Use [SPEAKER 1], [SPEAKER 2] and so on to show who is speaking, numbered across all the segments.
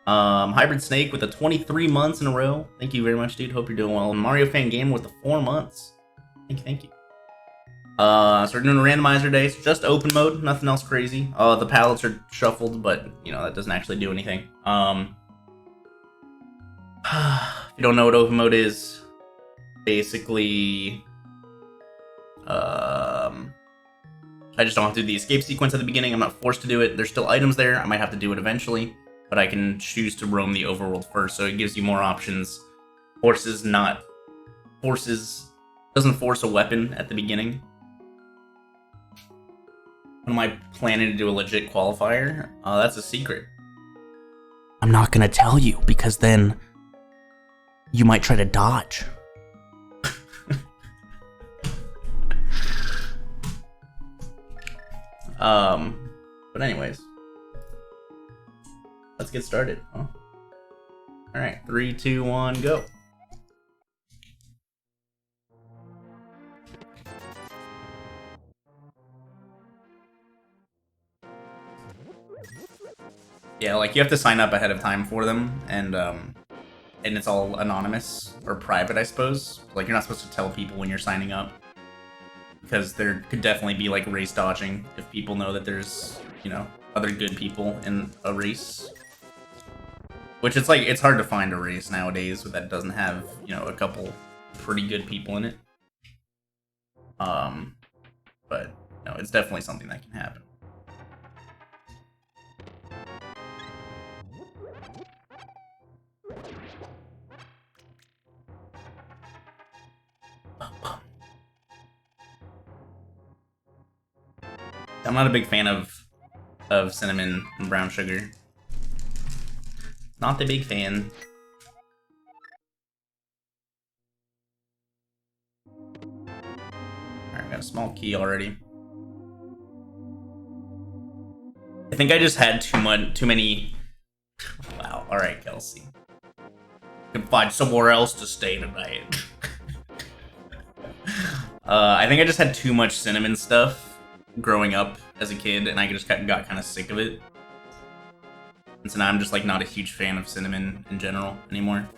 [SPEAKER 1] Hybrid Snake with the 23 months in a row. Thank you very much, dude. Hope you're doing well. Mario Fan Gamer with the 4 months. Thank you. So we're doing a randomizer day. It's just open mode, nothing else crazy. The palettes are shuffled, but you know that doesn't actually do anything. If you don't know what open mode is, basically, I just don't have to do the escape sequence at the beginning. I'm not forced to do it. There's still items there. I might have to do it eventually, but I can choose to roam the overworld first, so it gives you more options. Doesn't force a weapon at the beginning. Am I planning to do a legit qualifier? That's a secret. I'm not gonna tell you, because then you might try to dodge. But anyways, let's get started. Huh? All right, 3, 2, 1, go. Yeah, like you have to sign up ahead of time for them, and it's all anonymous or private, I suppose. Like you're not supposed to tell people when you're signing up, because there could definitely be like race dodging if people know that there's, you know, other good people in a race. Which it's like, it's hard to find a race nowadays that doesn't have, you know, a couple pretty good people in it. But no, it's definitely something that can happen. I'm not a big fan of cinnamon and brown sugar. Not the big fan. Alright, got a small key already. I think I just had too many. Wow. All right, Kelsey. You can find somewhere else to stay tonight. I think I just had too much cinnamon stuff growing up as a kid, and I just got kind of sick of it. And so now I'm just like not a huge fan of cinnamon in general anymore.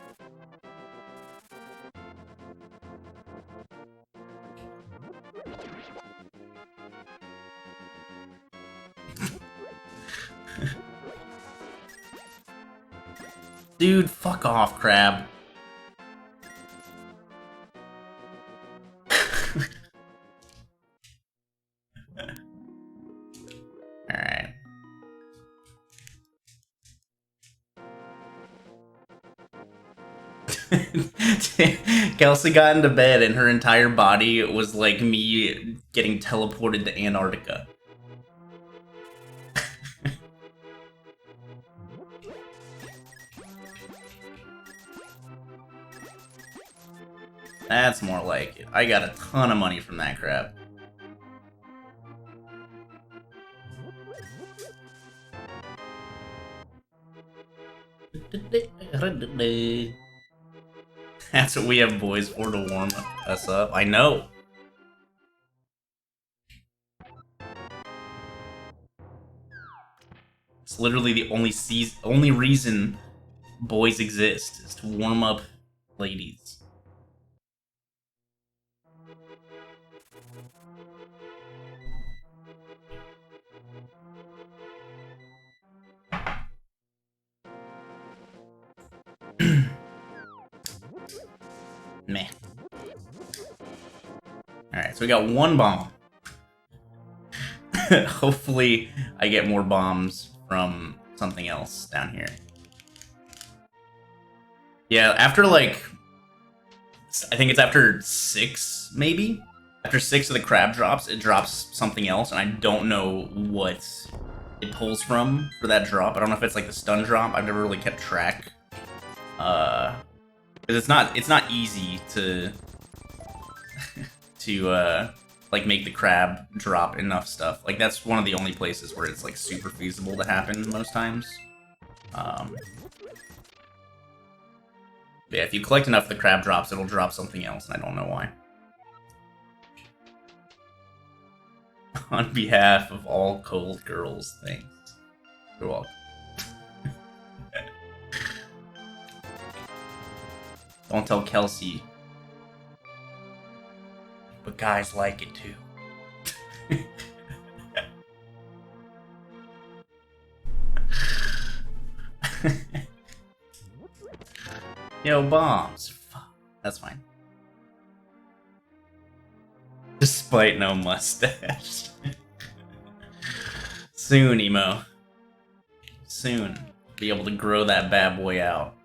[SPEAKER 1] Dude, fuck off, crab. Alright. Kelsey got into bed and her entire body was like me getting teleported to Antarctica. That's more like it. I got a ton of money from that crap. That's what we have boys for, to warm us up. I know. It's literally the only reason boys exist, is to warm up ladies. Meh. Alright, so we got one bomb. Hopefully I get more bombs from something else down here. Yeah, after like, I think it's after 6, maybe? After 6 of the crab drops, it drops something else, and I don't know what it pulls from for that drop. I don't know if it's like the stun drop. I've never really kept track. Because it's not easy to like make the crab drop enough stuff. Like that's one of the only places where it's like super feasible to happen most times. Yeah, if you collect enough of the crab drops, it'll drop something else, and I don't know why. On behalf of all cold girls, thanks. You're welcome. Don't tell Kelsey. But guys like it too. Yo, bombs. Fuck. That's fine. Despite no mustache. Soon, Emo. Soon. Be able to grow that bad boy out.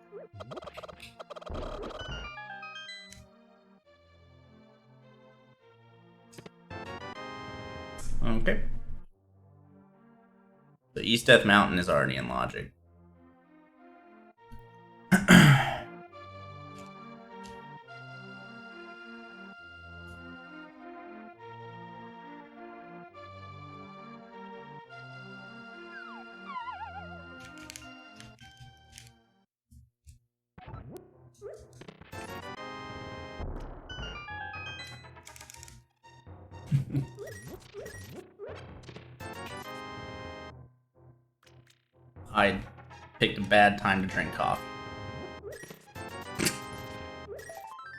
[SPEAKER 1] Okay. The East Death Mountain is already in logic. I picked a bad time to drink coffee.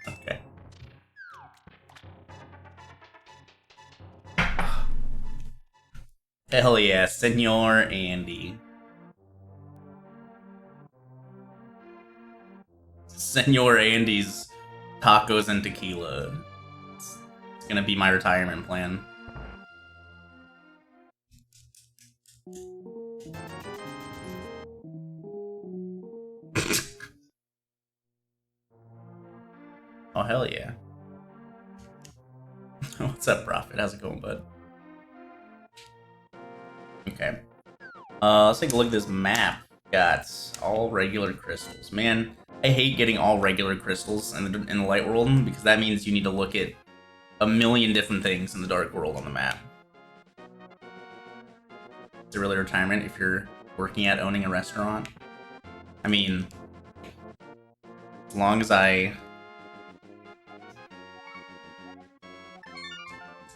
[SPEAKER 1] Okay. Hell yeah, Senor Andy. Senor Andy's tacos and tequila. It's gonna be my retirement plan. Oh, hell yeah. What's up, Prophet? How's it going, bud? Okay. Let's take a look at this map. Got all regular crystals. Man, I hate getting all regular crystals in the light world, because that means you need to look at a million different things in the dark world on the map. It's a really retirement if you're working at owning a restaurant. I mean,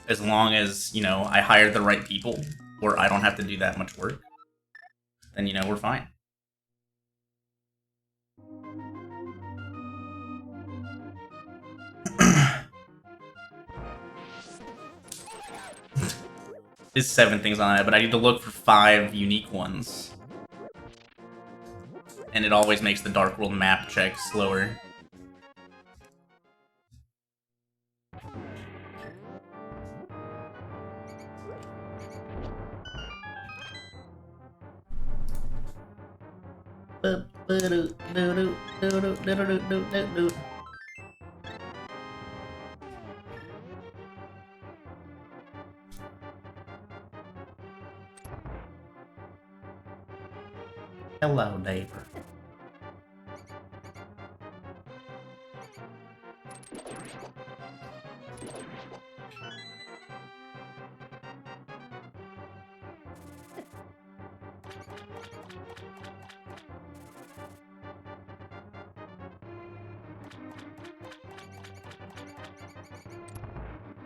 [SPEAKER 1] as long as, you know, I hire the right people, or I don't have to do that much work, then, you know, we're fine. There's 7 things on it, but I need to look for 5 unique ones. And it always makes the Dark World map check slower. Hello, neighbor.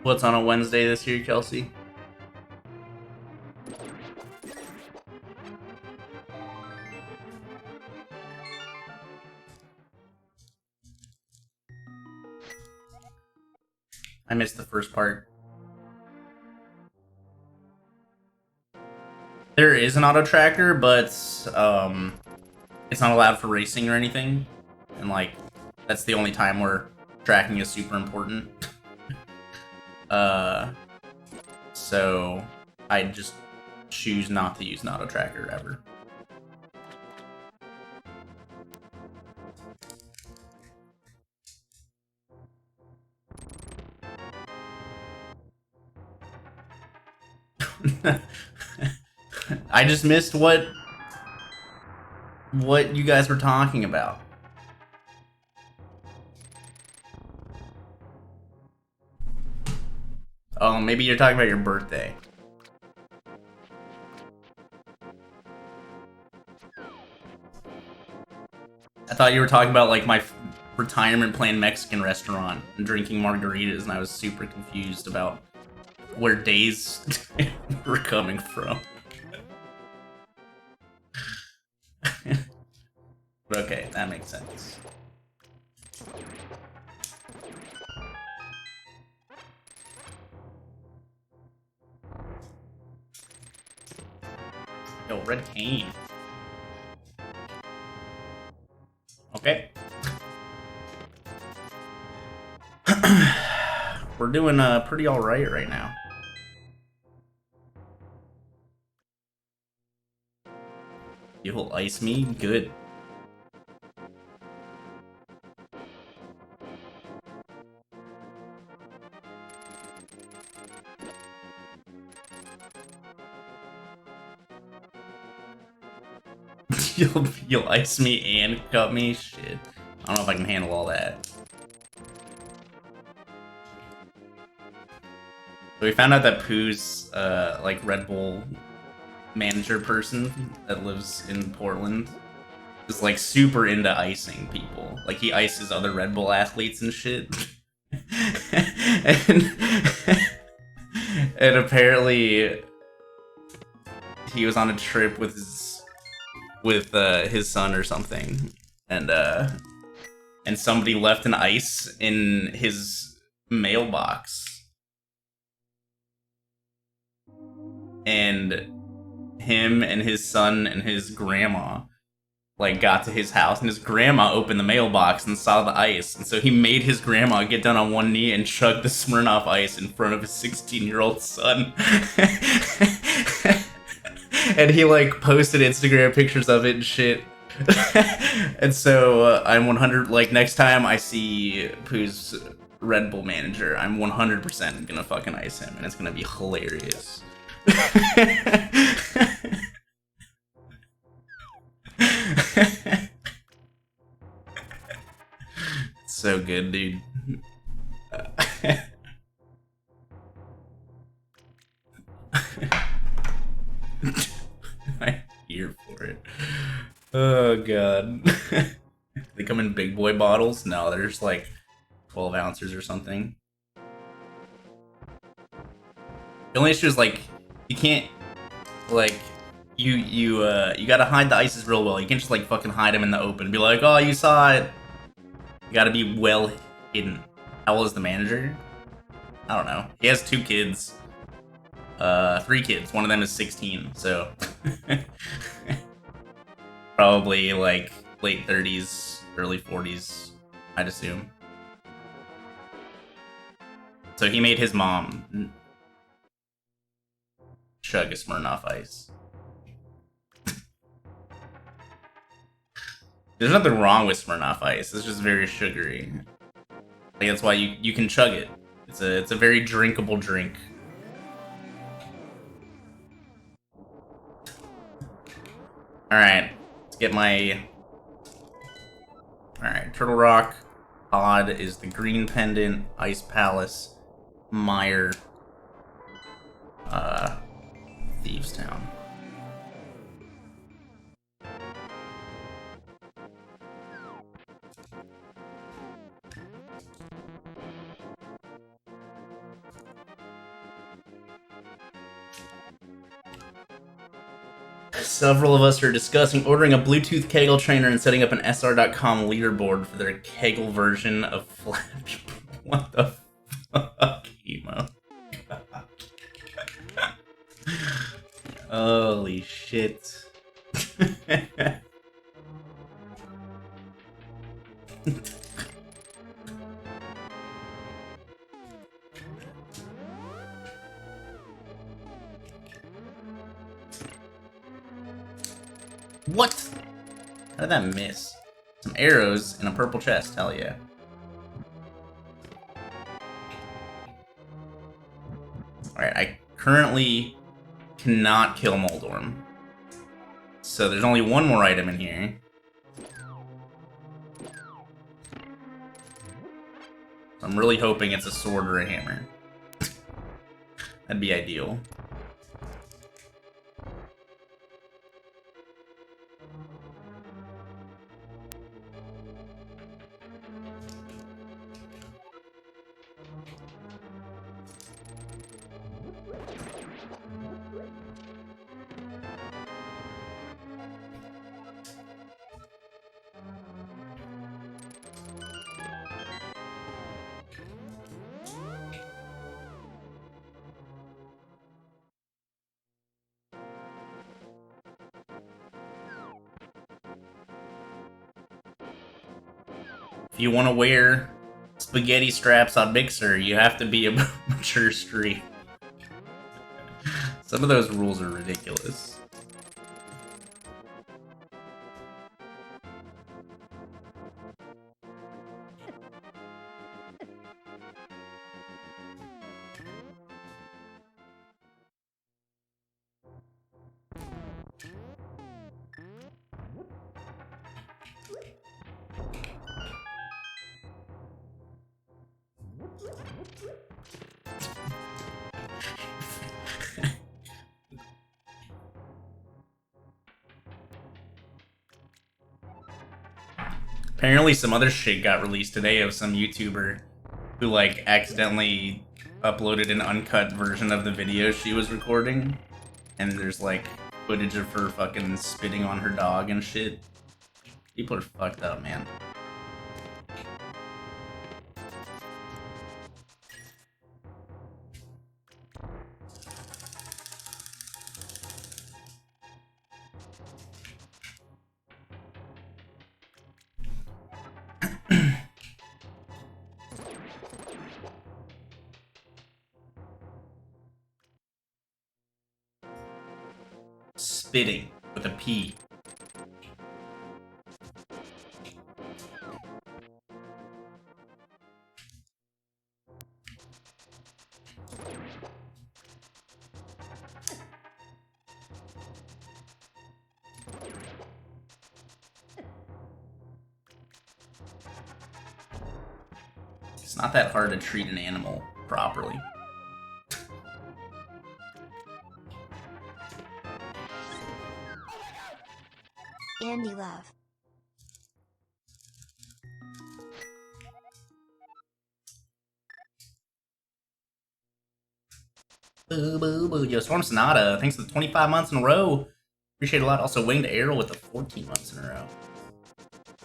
[SPEAKER 1] What's on a Wednesday this year, Kelsey? I missed the first part. There is an auto tracker, but it's not allowed for racing or anything. And like, that's the only time where tracking is super important. So I just choose not to use an auto tracker ever. I just missed what you guys were talking about. Oh, maybe you're talking about your birthday. I thought you were talking about like my retirement plan Mexican restaurant and drinking margaritas, and I was super confused about where days were coming from. But okay, that makes sense. red cane. Okay. We're doing pretty alright right now. You'll ice me? Good. You'll ice me and cut me? Shit. I don't know if I can handle all that. So we found out that Pooh's like Red Bull manager person that lives in Portland is like super into icing people. Like he ices other Red Bull athletes and shit. and, and apparently he was on a trip with his son or something, and somebody left an ice in his mailbox. And him and his son and his grandma like got to his house, and his grandma opened the mailbox and saw the ice, and so he made his grandma get down on one knee and chug the Smirnoff Ice in front of his 16-year-old son. And he like posted Instagram pictures of it and shit. And so I'm 100, like next time I see Pooh's Red Bull manager, I'm 100% gonna fucking ice him, and it's gonna be hilarious. So good, dude. I'm here for it. Oh god. They come in big boy bottles? No, they're just like 12 ounces or something. The only issue is like you can't like you gotta hide the ices real well. You can't just like fucking hide them in the open and be like, oh, you saw it. You gotta be well hidden. How old is the manager? I don't know. He has 2 kids. 3 kids. One of them is 16, so probably like late 30s, early 40s, I'd assume. So he made his mom chug a Smirnoff Ice. There's nothing wrong with Smirnoff Ice. It's just very sugary. Like that's why you can chug it. It's a very drinkable drink. Alright, let's get my... Alright, Turtle Rock, Odd is the Green Pendant, Ice Palace, Mire, Thieves Town. Several of us are discussing ordering a Bluetooth Kegel trainer and setting up an SR.com leaderboard for their Kegel version of Flash. What the fuck, emo? Holy shit. What? How did that miss? Some arrows and a purple chest, hell yeah. Alright, I currently cannot kill Moldorm. So there's only one more item in here. I'm really hoping it's a sword or a hammer. That'd be ideal. If you want to wear spaghetti straps on Mixer, you have to be a mature stream. Some of those rules are ridiculous. Apparently some other shit got released today of some YouTuber who, like, accidentally uploaded an uncut version of the video she was recording. And there's, like, footage of her fucking spitting on her dog and shit. People are fucked up, man. Spitting with a P. It's not that hard to treat an animal properly.
[SPEAKER 2] Andy Love.
[SPEAKER 1] Boo, boo, boo. Yo, Storm Sonata, thanks for the 25 months in a row. Appreciate it a lot. Also, Winged Arrow with the 14 months in a row.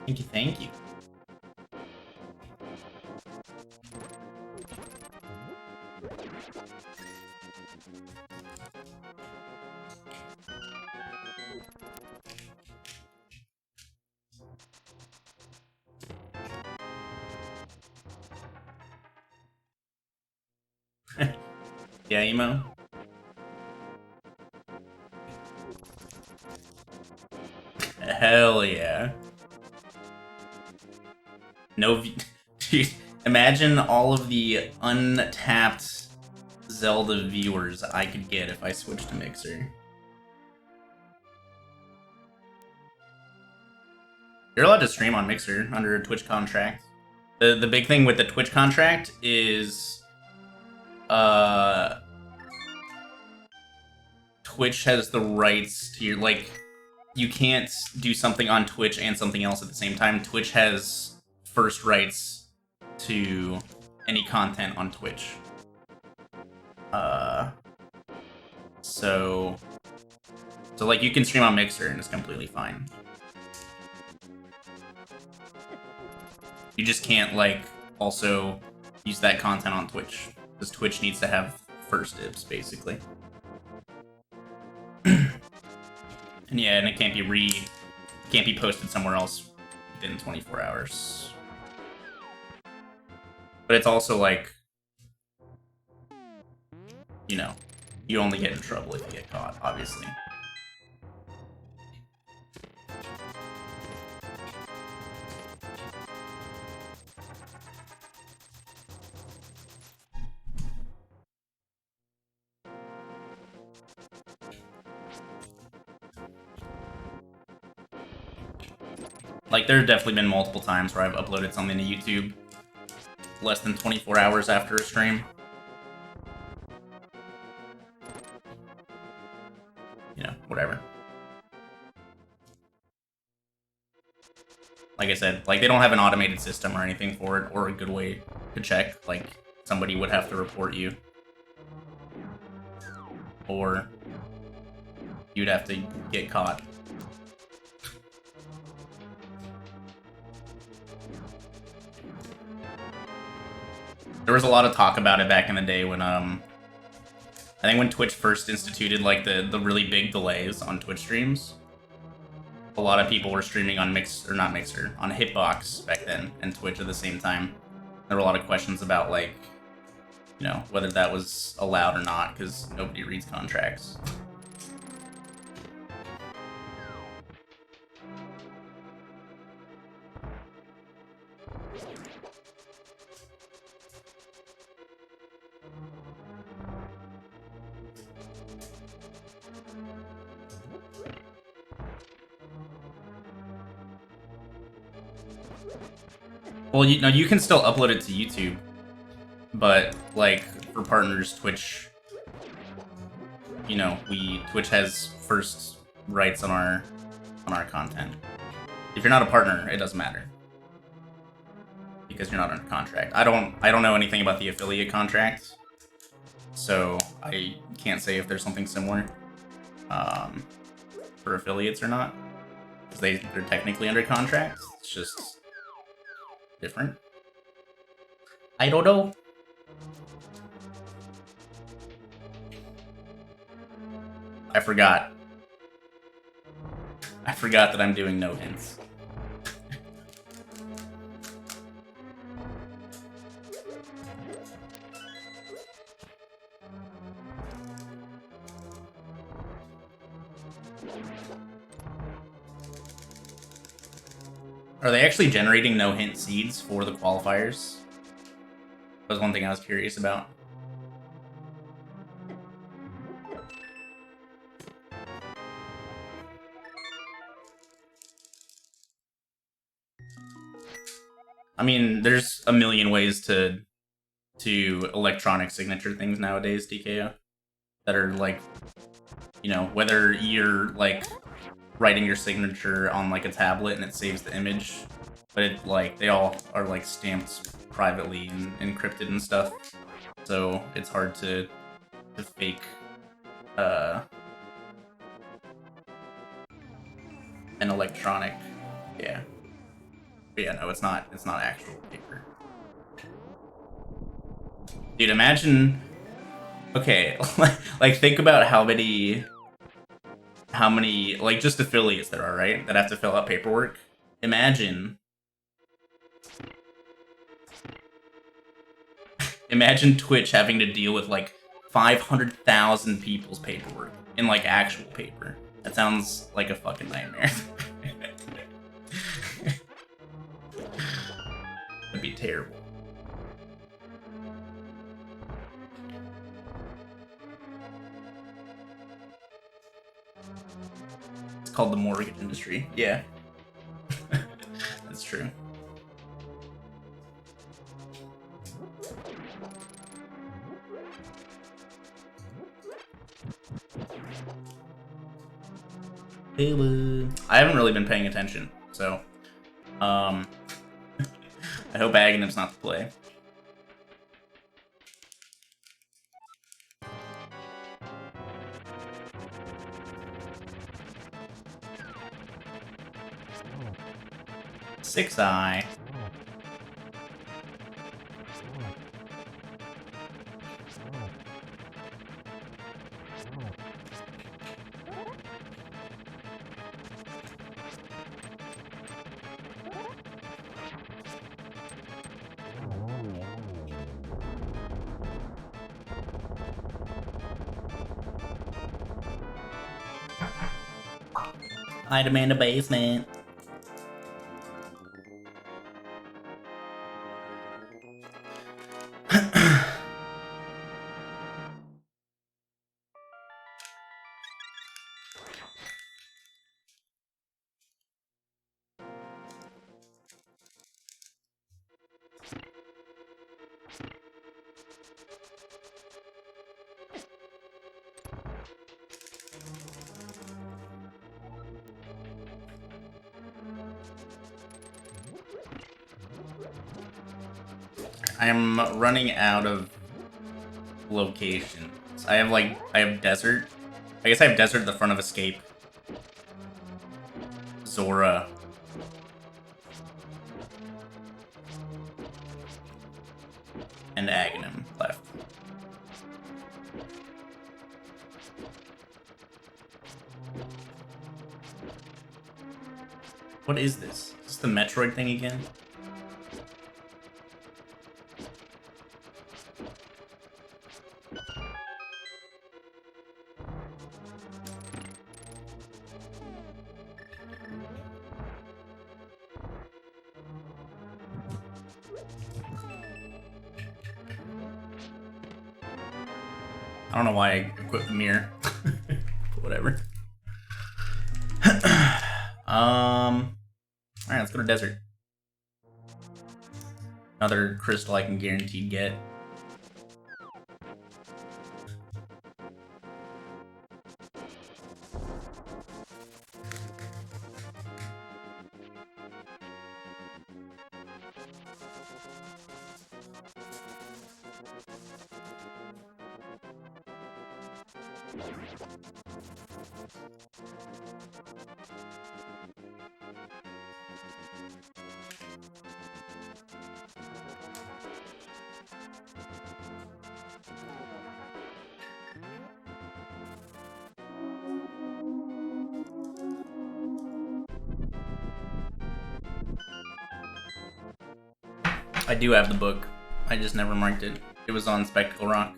[SPEAKER 1] Thank you, thank you. Yeah, emo. Hell yeah. No, dude, imagine all of the untapped Zelda viewers I could get if I switched to Mixer. You're allowed to stream on Mixer under a Twitch contract. The big thing with the Twitch contract is Twitch has the rights to your, like, you can't do something on Twitch and something else at the same time. Twitch has first rights to any content on Twitch. So like, you can stream on Mixer and it's completely fine. You just can't, like, also use that content on Twitch, because Twitch needs to have first dibs, basically. And yeah, and it can't be posted somewhere else within 24 hours. But it's also like, you know, you only get in trouble if you get caught, obviously. Like, there have definitely been multiple times where I've uploaded something to YouTube less than 24 hours after a stream. You know, whatever. Like I said, like, they don't have an automated system or anything for it, or a good way to check. Like, somebody would have to report you. Or you'd have to get caught. There was a lot of talk about it back in the day when, I think when Twitch first instituted, like, the really big delays on Twitch streams. a lot of people were streaming on Mixer, on Hitbox back then, and Twitch at the same time. There were a lot of questions about, like, you know, whether that was allowed or not, because nobody reads contracts. Well, you know, you can still upload it to YouTube, but, like, for partners, Twitch, you know, Twitch has first rights on our content. If you're not a partner, it doesn't matter, because you're not under contract. I don't know anything about the affiliate contract, so I can't say if there's something similar for affiliates or not, because they're technically under contract. It's just different. I don't know. I forgot that I'm doing no hints. Are they actually generating no-hint seeds for the qualifiers? That was one thing I was curious about. I mean, there's a million ways to electronic signature things nowadays, DKO, that are, like, you know, whether you're, like, writing your signature on, like, a tablet and it saves the image, but it, like, they all are, like, stamped privately and encrypted and stuff, so it's hard to fake an electronic, yeah. But yeah, no, it's not actual paper. Dude, imagine, okay, like, think about how many, like, just affiliates there are, right? That have to fill out paperwork. Imagine Twitch having to deal with, like, 500,000 people's paperwork in, like, actual paper. That sounds like a fucking nightmare. That'd be terrible. It's called the mortgage industry. Yeah. That's true. I haven't really been paying attention, so I hope Agonim's not the play. Six Eye. I demand a basement. I am running out of locations. I have desert. I guess I have desert at the front of Escape. Zora. And Aghanim left. What is this? Is this the Metroid thing again? I don't know why I equipped the mirror. Whatever. Alright, let's go to desert. Another crystal I can guaranteed get. I do have the book. I just never marked it. It was on Spectacle Rock.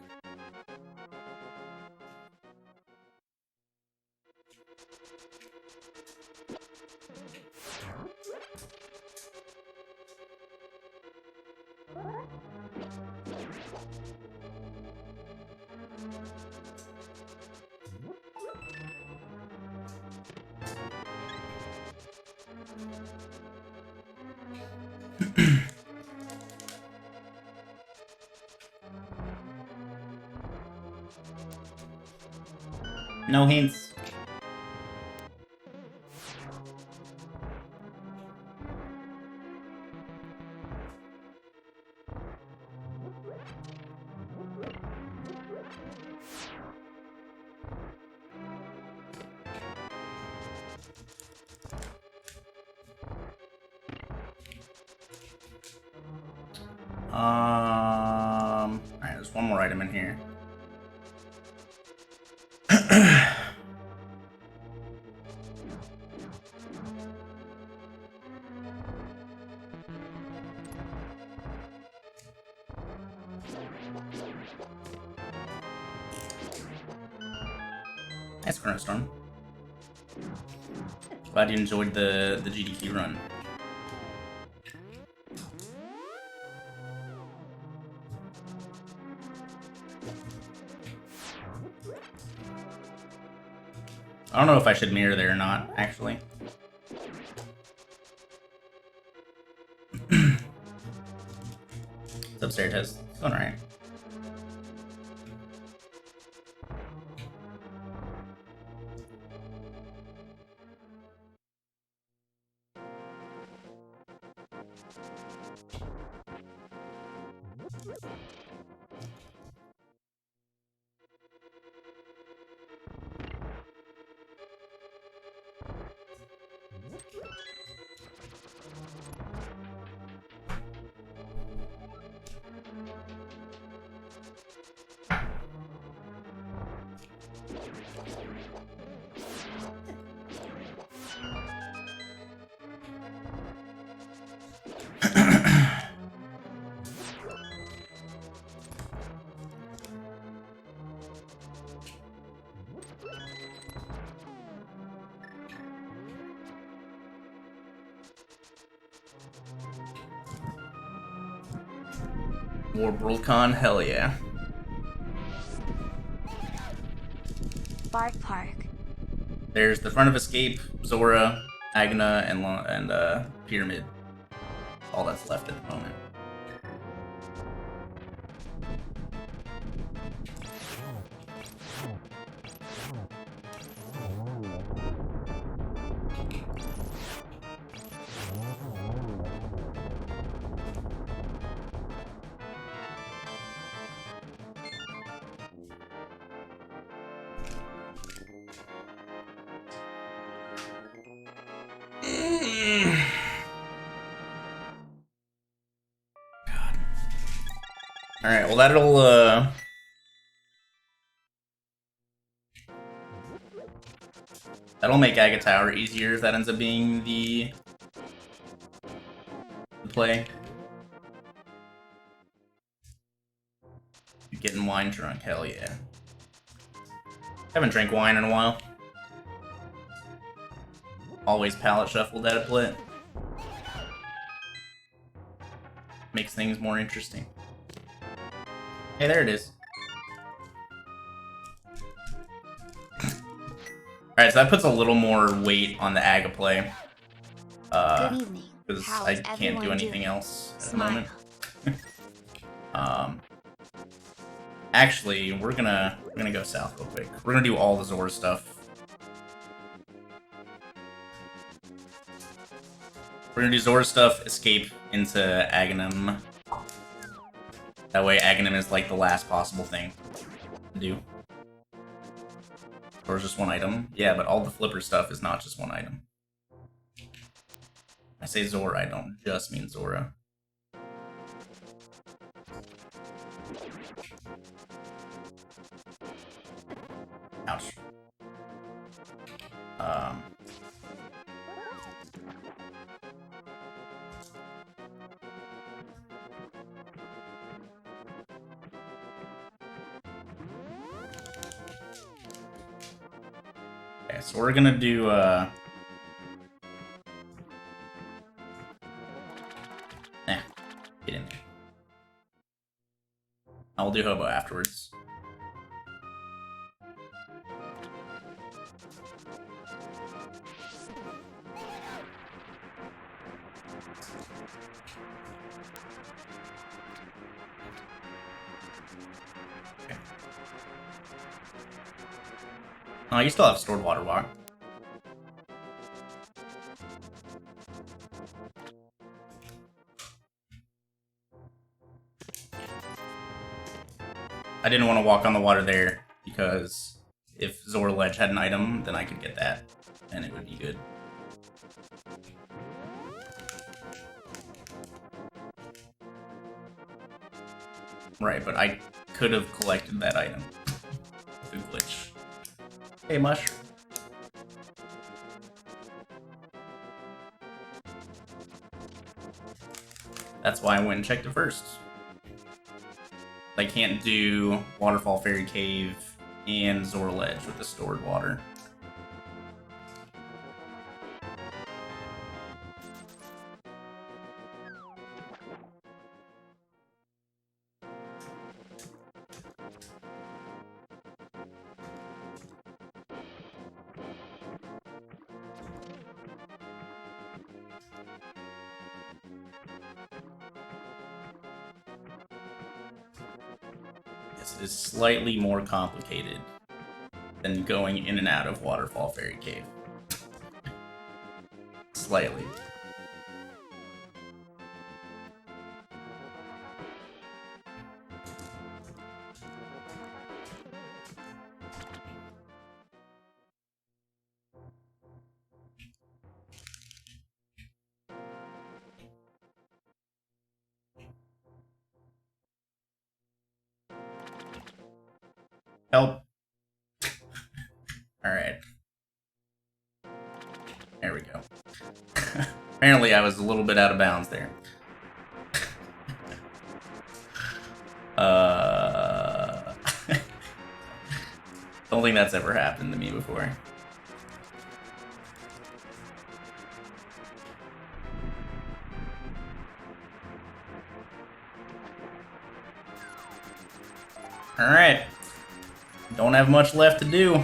[SPEAKER 1] No hints. Alright, there's one more item in here. Nice Storm. Glad you enjoyed the GDQ run. I don't know if I should mirror there or not, actually. It's upstairs test. It's going alright. WorldCon, hell yeah.
[SPEAKER 2] Bark Park.
[SPEAKER 1] There's the Front of Escape, Zora, Agna, and Pyramid. All that's left at the moment. Alright, well that'll make Aga Tower easier if that ends up being the play. You getting wine drunk? Hell yeah. Haven't drank wine in a while. Always palate shuffled at a plit. Makes things more interesting. Hey, there it is. Alright, so that puts a little more weight on the Aga play.
[SPEAKER 2] Good evening.
[SPEAKER 1] Because
[SPEAKER 2] How
[SPEAKER 1] I
[SPEAKER 2] is
[SPEAKER 1] can't
[SPEAKER 2] everyone
[SPEAKER 1] do anything
[SPEAKER 2] doing?
[SPEAKER 1] else at the
[SPEAKER 2] Smile.
[SPEAKER 1] moment. Actually, we're gonna go south real quick. We're gonna do all the Zora stuff. We're gonna do Zora stuff, escape into Aghanim. That way Aghanim is like the last possible thing to do. Or just one item. Yeah, but all the flipper stuff is not just one item. I say Zora, I don't just mean Zora. Ouch. Okay, so we're gonna do, get in there. I'll do Hobo afterwards. Okay. Oh, you still have stored water walk. I didn't want to walk on the water there, because if Zora Ledge had an item, then I could get that, and it would be good. Right, but I could have collected that item. The glitch. Hey, Mushroom. That's why I went and checked it first. I can't do Waterfall Fairy Cave and Zora Ledge with the stored water. Yes, it is slightly more complicated than going in and out of Waterfall Fairy Cave. Slightly. Help. Alright. There we go. Apparently I was a little bit out of bounds there. Don't think that's ever happened to me before. Alright. Don't have much left to do.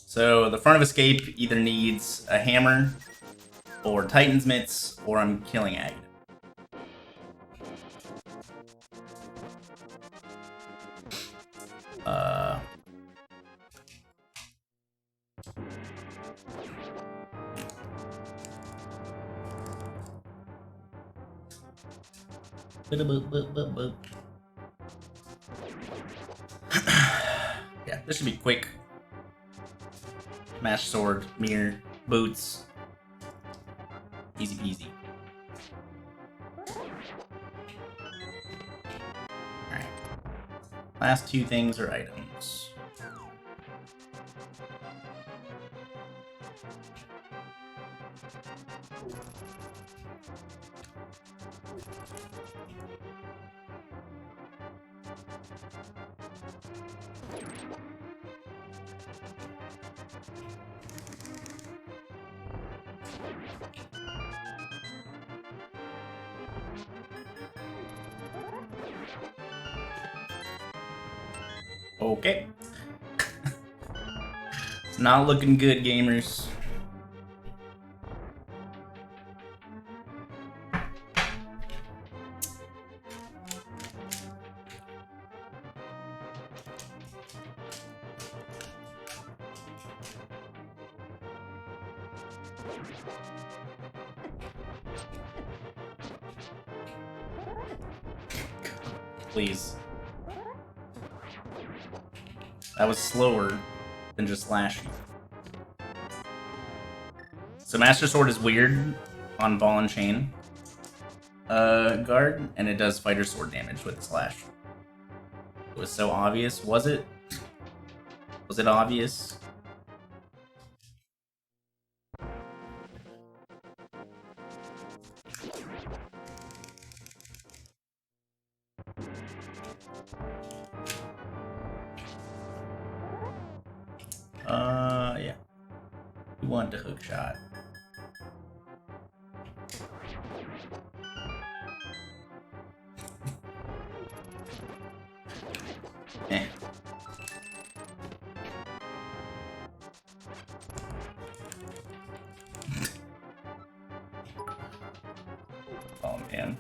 [SPEAKER 1] So the front of escape either needs a hammer, or Titan's Mitts, or I'm killing Aghanim. Yeah, this should be quick. Smash sword, mirror, boots. Easy peasy. Alright. Last two things are items. Okay. It's not looking good, gamers. Please. That was slower than just slashing. So Master Sword is weird on Ball and Chain guard, and it does Fighter Sword damage with the slash. It was so obvious, was it? Was it obvious? Yeah. We want the hook shot. Eh. Oh, man.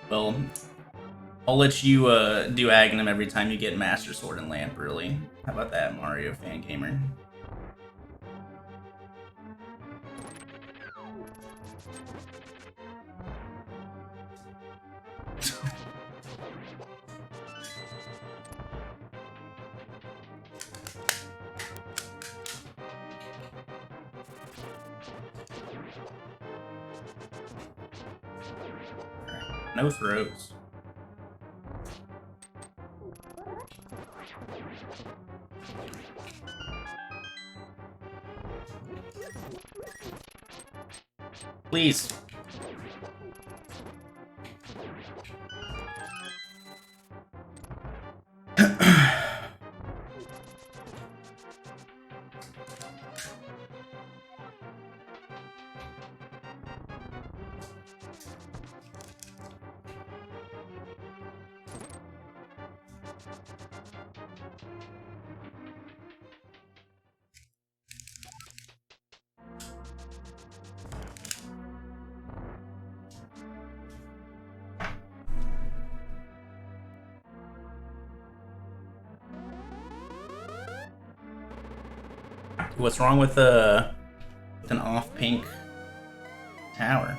[SPEAKER 1] Well, I'll let you do Aghanim every time you get Master Sword and Lamp, really. How about that, Mario fan gamer? No throws. Please. What's wrong with an off pink tower?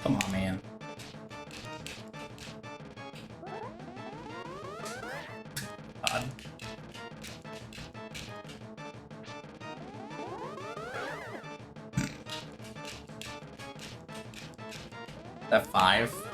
[SPEAKER 1] Come on, man. God. That 5?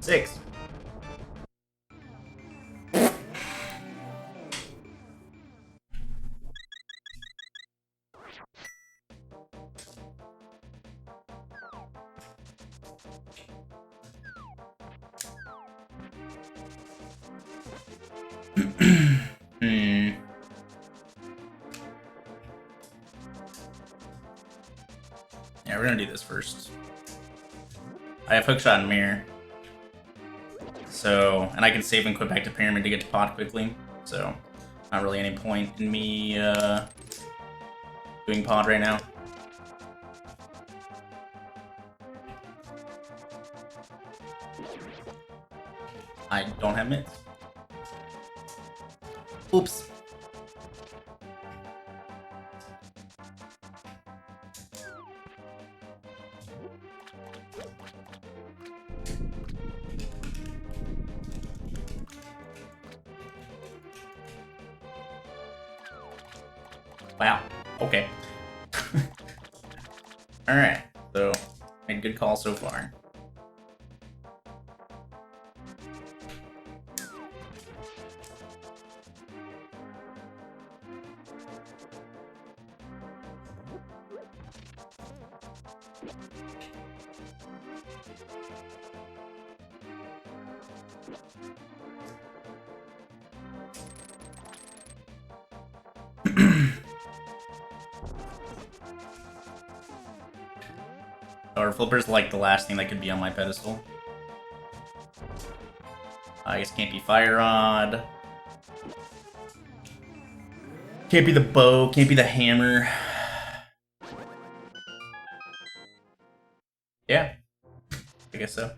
[SPEAKER 1] Six. Yeah, we're gonna do this first. I have hookshot and mirror. So, and I can save and quit back to pyramid to get to pot quickly. So, not really any point in me doing pod right now. I don't have mids. Oops. Wow. Okay. Alright. So, made good call so far. Or flipper's like the last thing that could be on my pedestal. I guess can't be fire rod. Can't be the bow, can't be the hammer. Yeah, I guess so.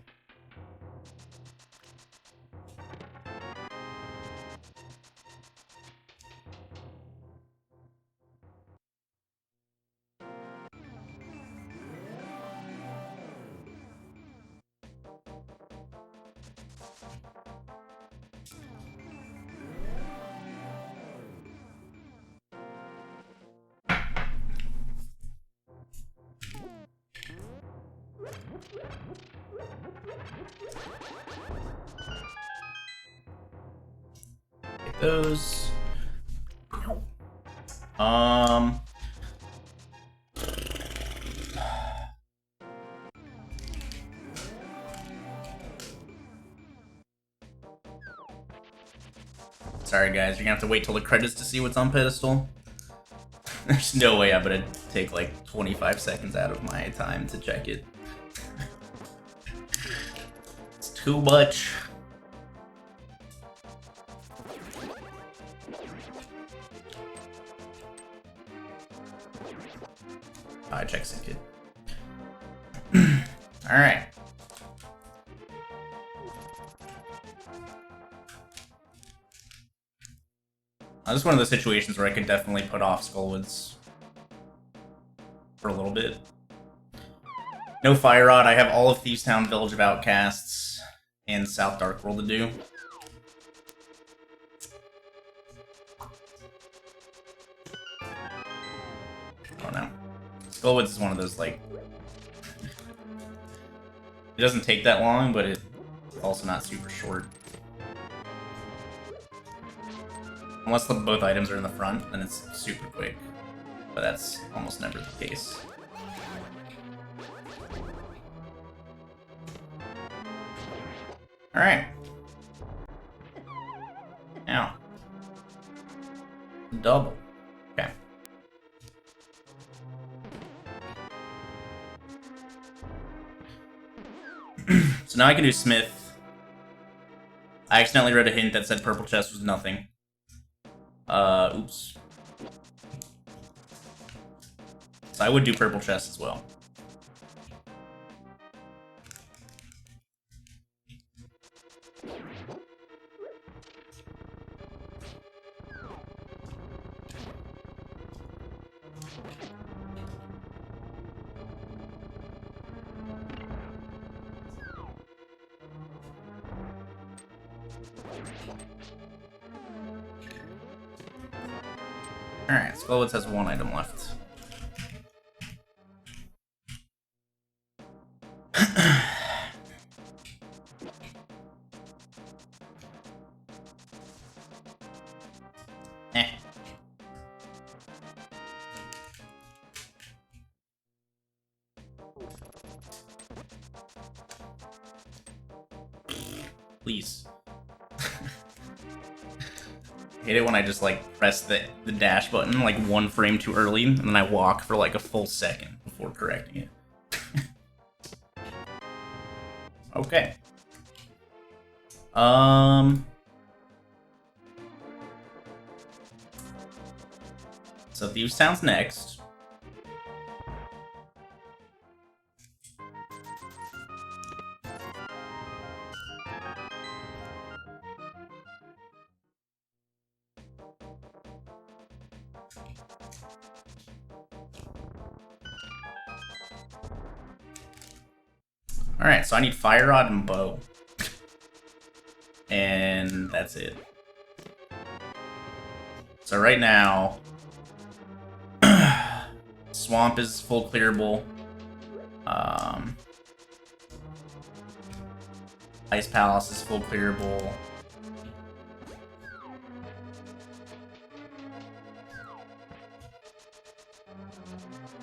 [SPEAKER 1] Get those. Sorry guys, you're gonna have to wait till the credits to see what's on pedestal. There's no way I'm gonna take like 25 seconds out of my time to check it. It's too much. I check sync it. Alright. This is one of the situations where I could definitely put off Skullwoods for a little bit. No Fire Rod. I have all of Thieves Town, Village of Outcasts, and South Dark World to do. I don't know. Skullwoods is one of those, like... It doesn't take that long, but it's also not super short. Unless both items are in the front, then it's super quick. But that's almost never the case. Alright. Now. Double. Okay. So now I can do Smith. I accidentally read a hint that said purple chest was nothing. Oops. So I would do purple chest as well. Alright, Skullwoods has 1 item left. Eh. Please. I hate it when I just like press the dash button like 1 frame too early, and then I walk for like a full second before correcting it. Okay. So Thieves Town's next. Alright, so I need Fire Rod and Bow. And that's it. So right now, Swamp is full clearable. Ice Palace is full clearable.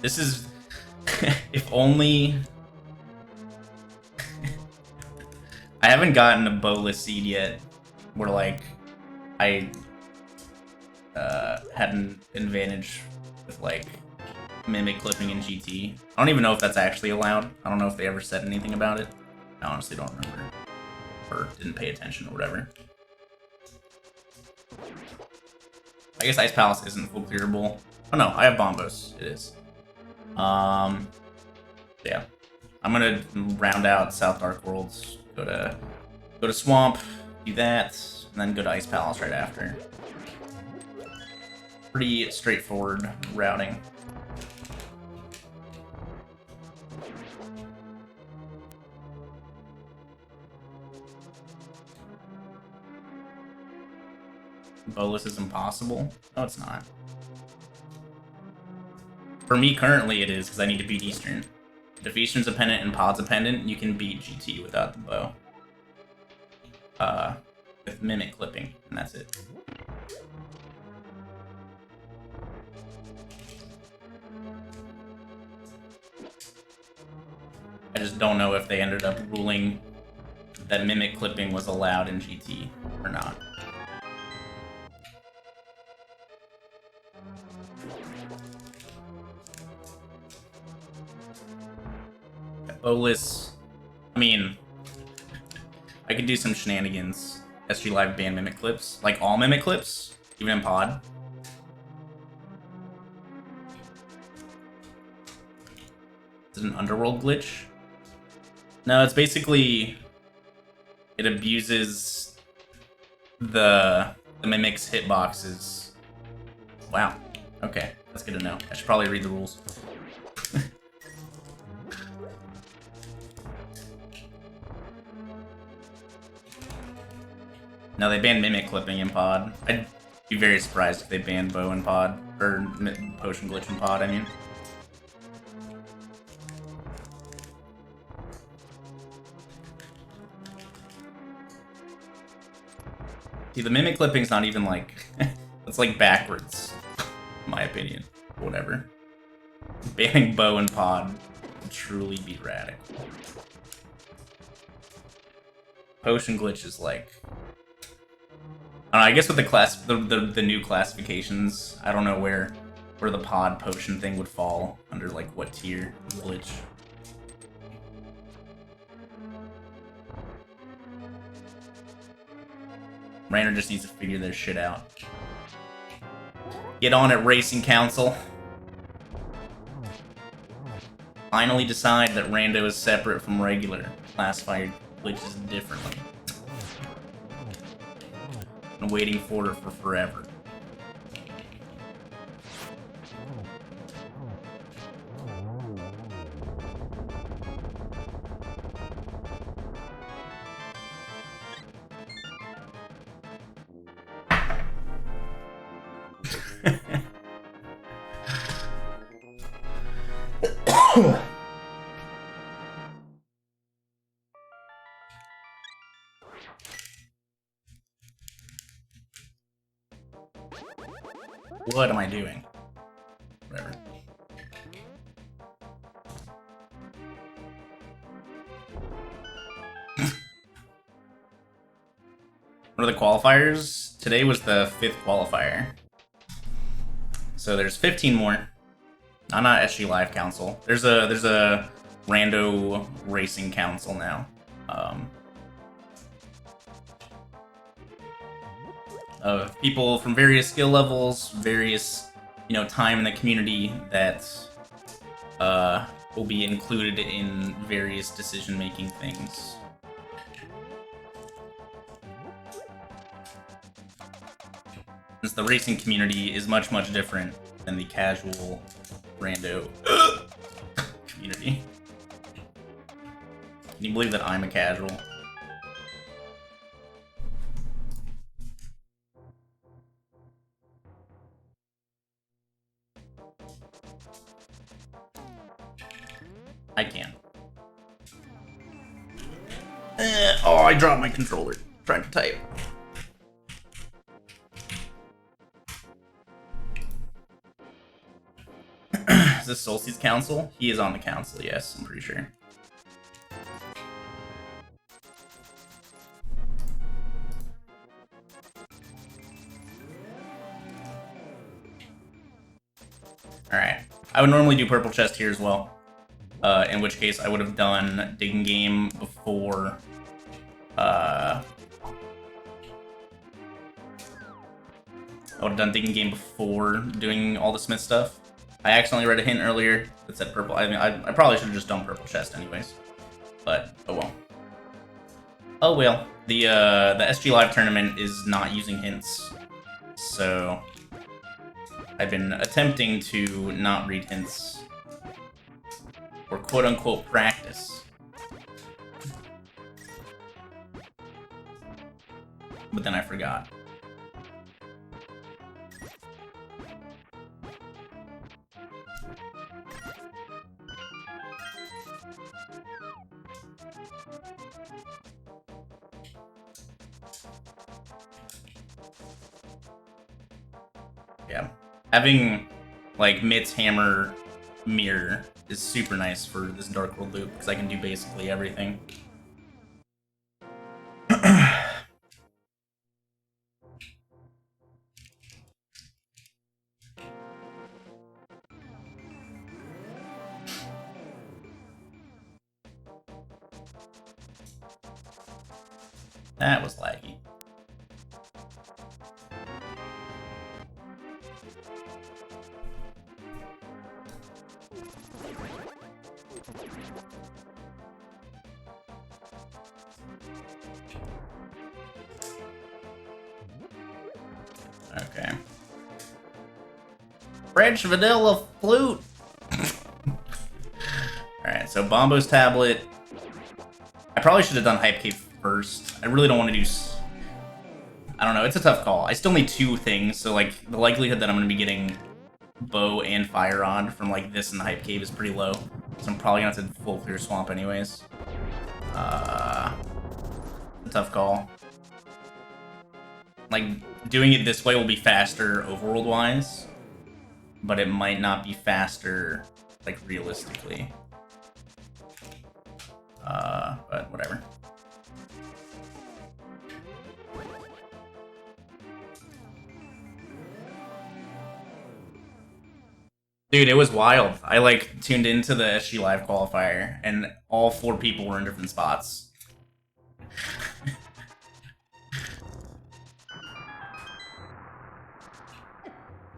[SPEAKER 1] This is... if only... I haven't gotten a bowless seed yet, where like I had an advantage with like mimic clipping in GT. I don't even know if that's actually allowed. I don't know if they ever said anything about it. I honestly don't remember, or didn't pay attention or whatever. I guess Ice Palace isn't full clearable. Oh no, I have Bombos. It is. Yeah, I'm gonna round out South Dark Worlds. Go to Swamp, do that, and then go to Ice Palace right after. Pretty straightforward routing. Bolus is impossible? No, it's not. For me, currently, it is, because I need to beat Eastern. If Eastern's a pendant and Pod's a pendant, you can beat GT without the bow. With Mimic clipping, and that's it. I just don't know if they ended up ruling that Mimic clipping was allowed in GT or not. Bolus, I mean, I could do some shenanigans. SG Live ban Mimic clips, like all Mimic clips, even in Pod. Is it an Underworld glitch? No, it's basically, it abuses the Mimic's hitboxes. Wow, okay, that's good to know. I should probably read the rules. No, they banned Mimic clipping in Pod. I'd be very surprised if they banned Bow in Pod, or Potion Glitch in Pod, I mean. See, the Mimic clipping's not even like... it's like backwards, in my opinion. Whatever. Banning Bow in Pod would truly be radical. Potion Glitch is like... I don't know, I guess with the class, the new classifications, I don't know where the Pod potion thing would fall under like what tier glitch. Rainer just needs to figure their shit out. Get on it, Racing Council. Finally decide that Rando is separate from regular, classified glitches differently. Been waiting for it for forever. What am I doing? Whatever. What are the qualifiers? Today was the 5th qualifier. So there's 15 more. I'm not SG Live Council. There's a rando racing council now. Of people from various skill levels, various, time in the community that will be included in various decision-making things. Since the racing community is much, much different than the casual rando community. Can you believe that I'm a casual? I can. Oh, I dropped my controller trying to type. Is this Solstice Council? He is on the council, yes, I'm pretty sure. Alright. I would normally do purple chest here as well. In which case I would have done digging game before I would have done digging game before doing all the Smith stuff. I accidentally read a hint earlier that said purple. I mean, I probably should have just done purple chest anyways. But, oh well. Oh well. The SG Live tournament is not using hints. So I've been attempting to not read hints. Or quote-unquote practice. But then I forgot. Yeah. Having, like, Mitt's hammer mirror is super nice for this Dark World loop, because I can do basically everything. That was laggy. Okay. French vanilla flute! Alright, so Bombo's tablet. I probably should have done Hype Cave first. I really don't want to do... I don't know, it's a tough call. I still need 2 things, so like the likelihood that I'm going to be getting Bow and Fire Rod from like this and the Hype Cave is pretty low. So I'm probably going to have to full clear Swamp anyways. A tough call. Like, doing it this way will be faster overworld-wise, but it might not be faster, like, realistically. But whatever. Dude, it was wild. I, like, tuned into the SG Live qualifier, and all 4 people were in different spots.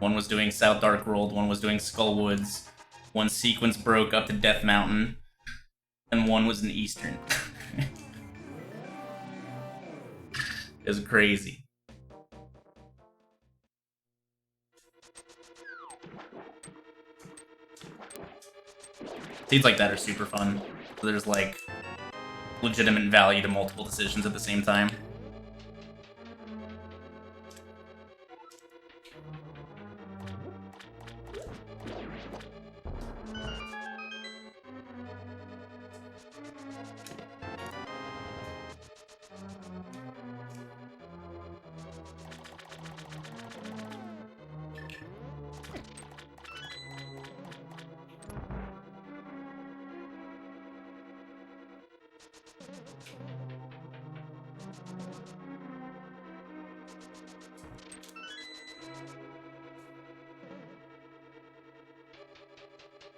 [SPEAKER 1] One was doing South Dark World, one was doing Skull Woods, one sequence broke up to Death Mountain, and one was in Eastern. It was crazy. Scenes like that are super fun. So there's like legitimate value to multiple decisions at the same time.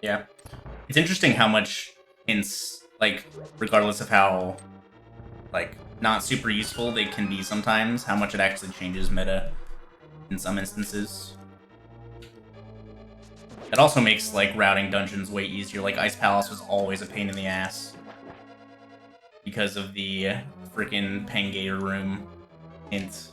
[SPEAKER 1] Yeah. It's interesting how much hints, like, regardless of how, like, not super useful they can be sometimes, how much it actually changes meta in some instances. It also makes, like, routing dungeons way easier. Like, Ice Palace was always a pain in the ass because of the freaking Pangator room hint.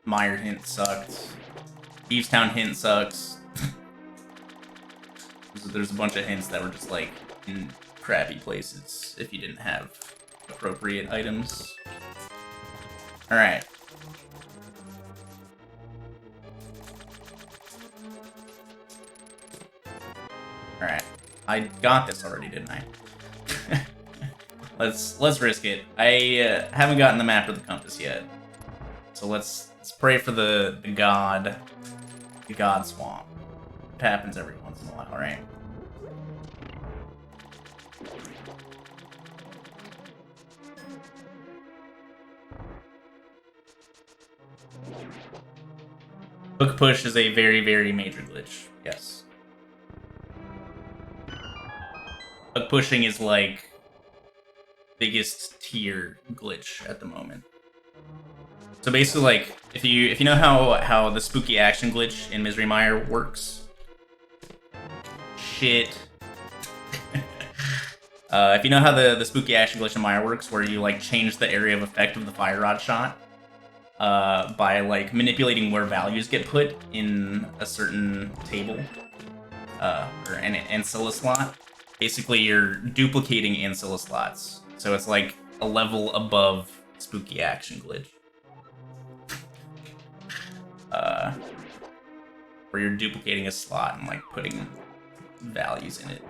[SPEAKER 1] Meyer hint sucked. Evestown hint sucks. There's a bunch of hints that were just, like, in crappy places if you didn't have appropriate items. Alright. Alright. I got this already, didn't I? Let's risk it. I haven't gotten the map of the compass yet. So let's pray for the god swamp. It happens every once in a while, right? Hook push is a very, very major glitch. Yes. Hook pushing is like biggest tier glitch at the moment. So basically, like, if you know how the spooky action glitch in Misery Mire works, shit. If you know how the spooky action glitch in Mire works, where you like change the area of effect of the fire rod shot by like manipulating where values get put in a certain table or an ancilla slot. Basically, you're duplicating ancilla slots, so it's like a level above spooky action glitch. Where you're duplicating a slot and like putting values in it.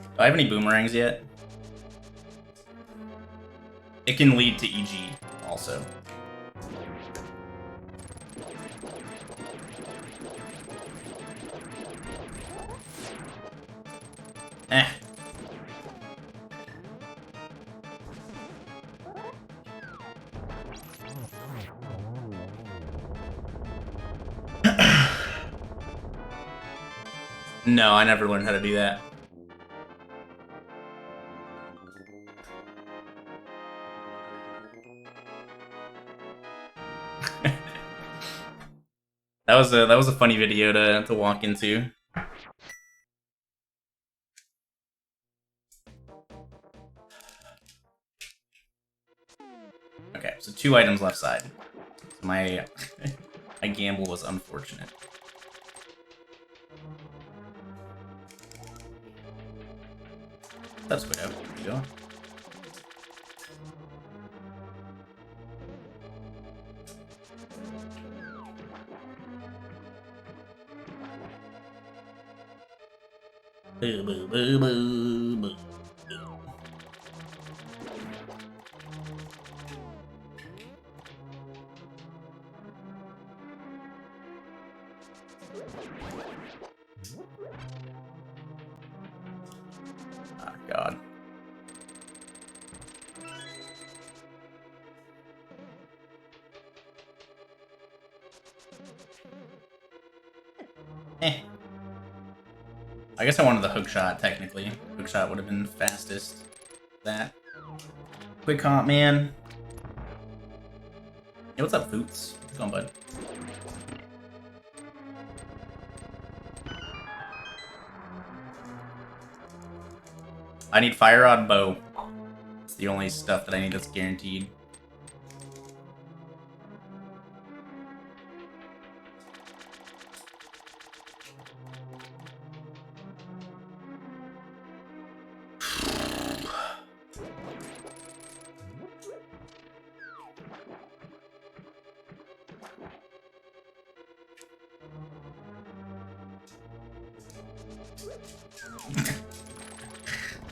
[SPEAKER 1] Do I have any boomerangs yet? It can lead to EG also. Eh. No, I never learned how to do that. That was a funny video to walk into. Okay, so 2 items left side. So my my gamble was unfortunate. That's good. There we go. Boo, boo, boo, boo, boo. Oh, God. Eh. I guess I wanted the hook shot, technically. Hook shot would have been fastest. That. Quick comp, man. Hey, what's up, Foots? What's going, bud? I need Fire Rod Bow. It's the only stuff that I need that's guaranteed.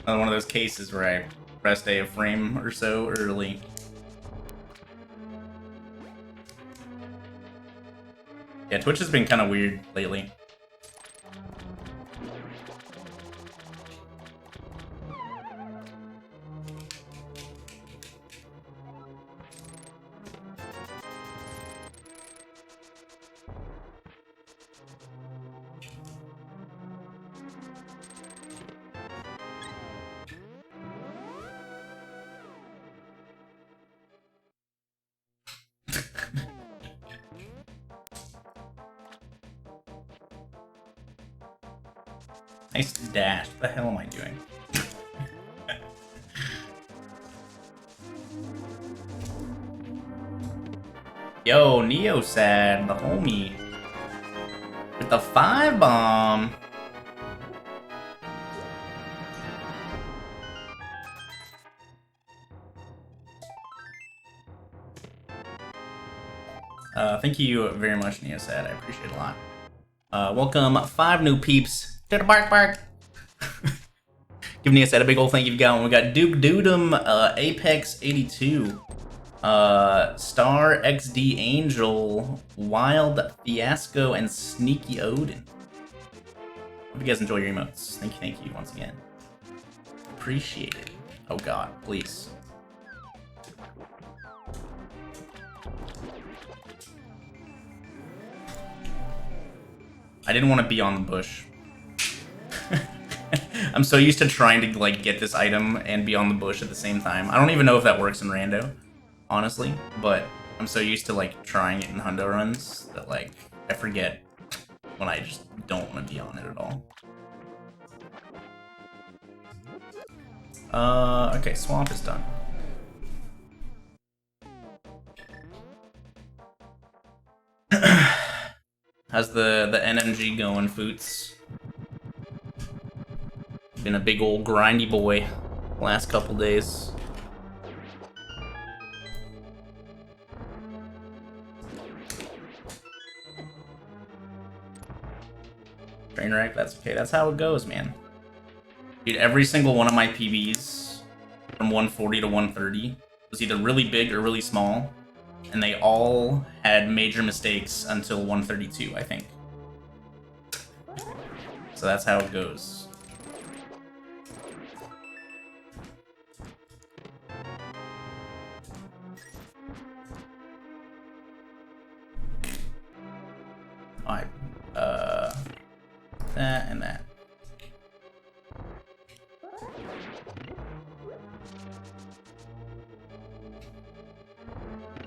[SPEAKER 1] Another one of those cases where I pressed a frame or so early. Yeah, Twitch has been kind of weird lately. Nice dash. What the hell am I doing? Yo, Neosad, the homie. With the 5 bomb. Thank you very much, Neosad. I appreciate it a lot. Welcome 5 new peeps to the Bark Bark. Give Neosad a big old thank you. We got Duke Dudum, Apex 82, Star XD Angel, Wild Fiasco, and Sneaky Odin. Hope you guys enjoy your emotes. Thank you once again. Appreciate it. Oh god, please. I didn't want to be on the bush. I'm so used to trying to like get this item and be on the bush at the same time. I don't even know if that works in rando, honestly, but I'm so used to like trying it in hundo runs that like I forget when I just don't want to be on it at all. Okay, swamp is done. How's the NMG going, Foots? Been a big old grindy boy last couple days. Trainwreck, that's okay. That's how it goes, man. Dude, every single one of my PBs from 140 to 130 was either really big or really small. And they all had major mistakes until 132, I think. So that's how it goes. Alright, that and that.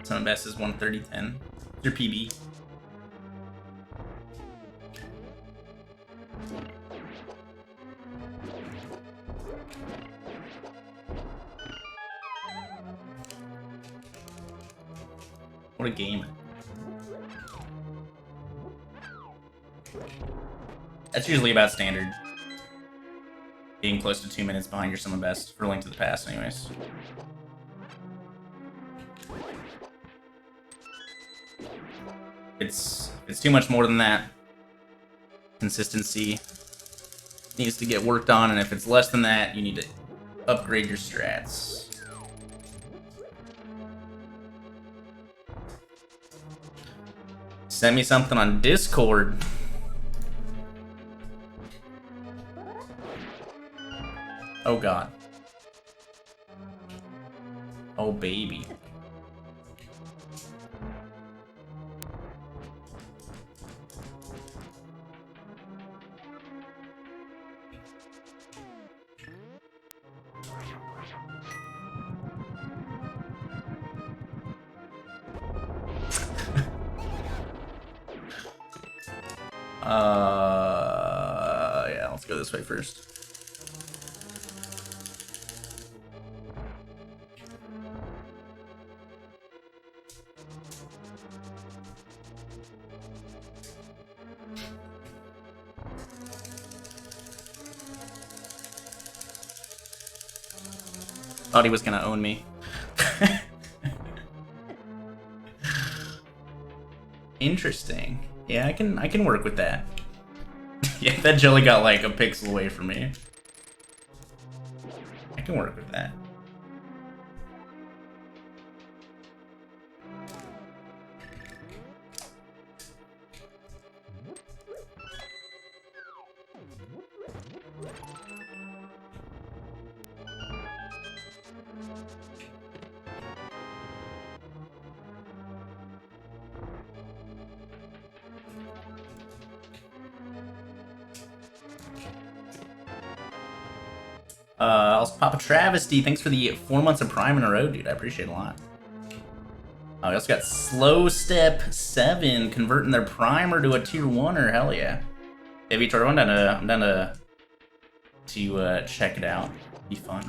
[SPEAKER 1] Some best is 130.10. Your PB. What a game. That's usually about standard. Being close to 2 minutes behind your summer best for Link to the Past, anyways. It's too much more than that. Consistency needs to get worked on, and if it's less than that, you need to upgrade your strats. Send me something on Discord. Oh god. Oh baby. Yeah, let's go this way first. Thought he was gonna own me. Interesting. Yeah, I can work with that. Yeah, that jelly got like a pixel away from me. I can work with that. Also Papa Travesty, thanks for the 4 months of Prime in a row, dude. I appreciate it a lot. Oh, we also got Slow Step 7 converting their primer to a tier 1er, hell yeah. Hey Vitor, I'm down to to check it out. Be fun.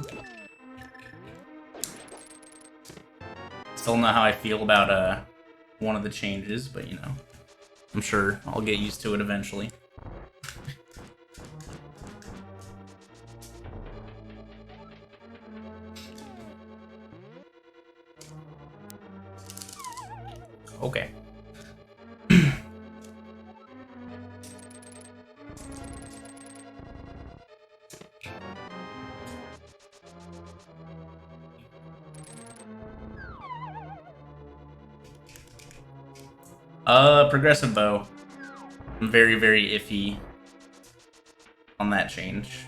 [SPEAKER 1] Still don't know how I feel about one of the changes, but you know, I'm sure I'll get used to it eventually. Okay. Progressive bow. I'm very, very iffy on that change.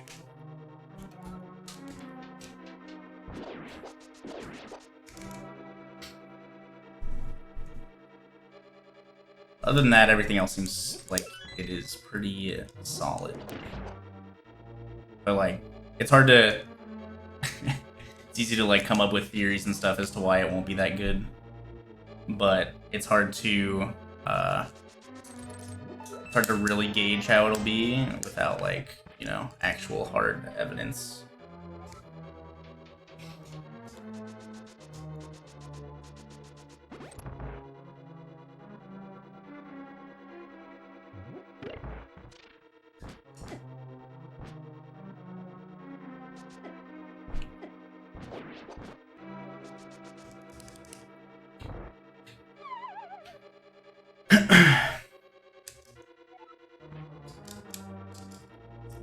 [SPEAKER 1] Other than that, everything else seems like it is pretty solid. But like, it's hard to... it's easy to like come up with theories and stuff as to why it won't be that good. But it's hard to really gauge how it'll be without like, you know, actual hard evidence.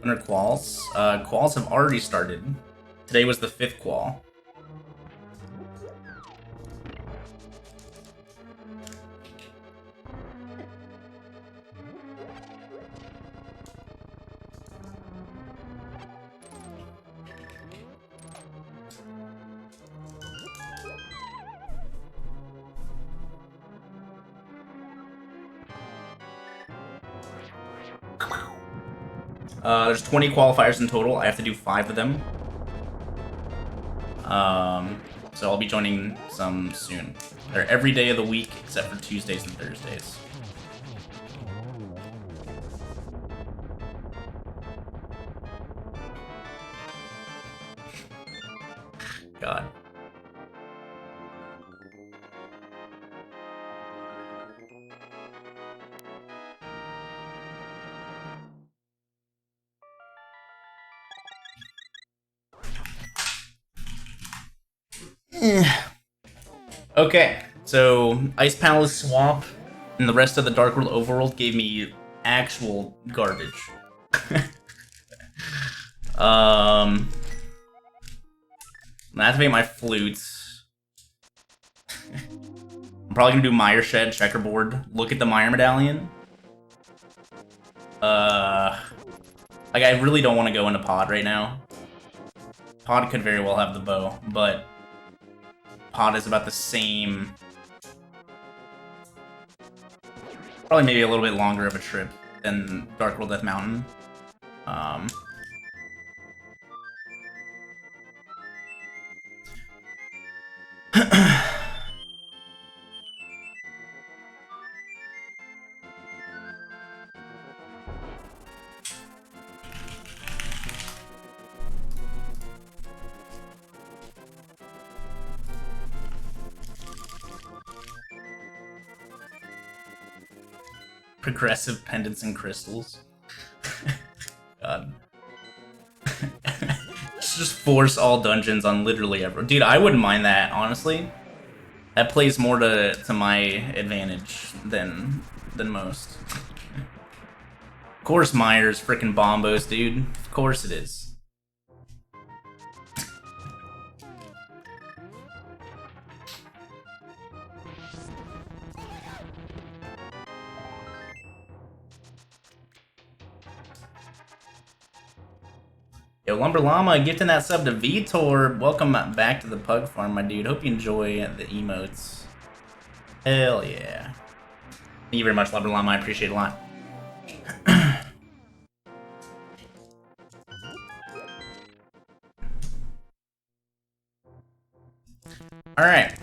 [SPEAKER 1] Under quals. Quals have already started. Today was the 5th qual. There's 20 qualifiers in total. I have to do 5 of them. So I'll be joining some soon. They're every day of the week except for Tuesdays and Thursdays. God. Okay, so Ice Palace Swamp and the rest of the Dark World Overworld gave me actual garbage. Activate my flutes. I'm probably gonna do Mire Shed, Checkerboard, look at the Mire Medallion. Like I really don't want to go into Pod right now. Pod could very well have the bow, but Pod is about the same. Probably maybe a little bit longer of a trip than Dark World Death Mountain. Progressive pendants and crystals. God. Just force all dungeons on literally everyone. Dude, I wouldn't mind that, honestly. That plays more to my advantage than most. Of course Myers frickin' bombos, dude. Of course it is. Yo, Lumber Llama, gifting that sub to Vitor. Welcome back to the Pug Farm, my dude. Hope you enjoy the emotes. Hell yeah. Thank you very much, Lumber Llama. I appreciate it a lot. Alright.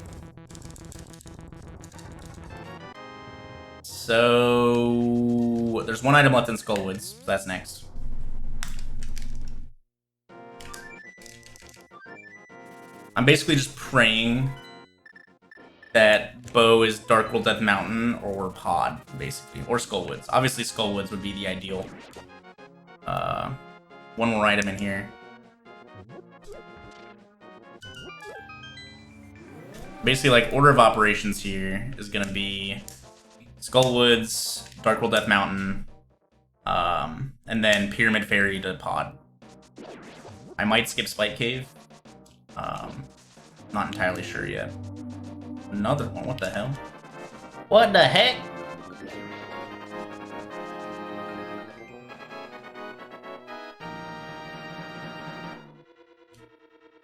[SPEAKER 1] So there's one item left in Skullwoods. So that's next. I'm basically just praying that Bow is Darkworld Death Mountain or Pod, basically. Or Skullwoods. Obviously, Skullwoods would be the ideal. One more item in here. Basically, like, order of operations here is gonna be Skullwoods, Darkworld Death Mountain, and then Pyramid Fairy to Pod. I might skip Spike Cave. Not entirely sure yet. Another one, what the hell? What the heck?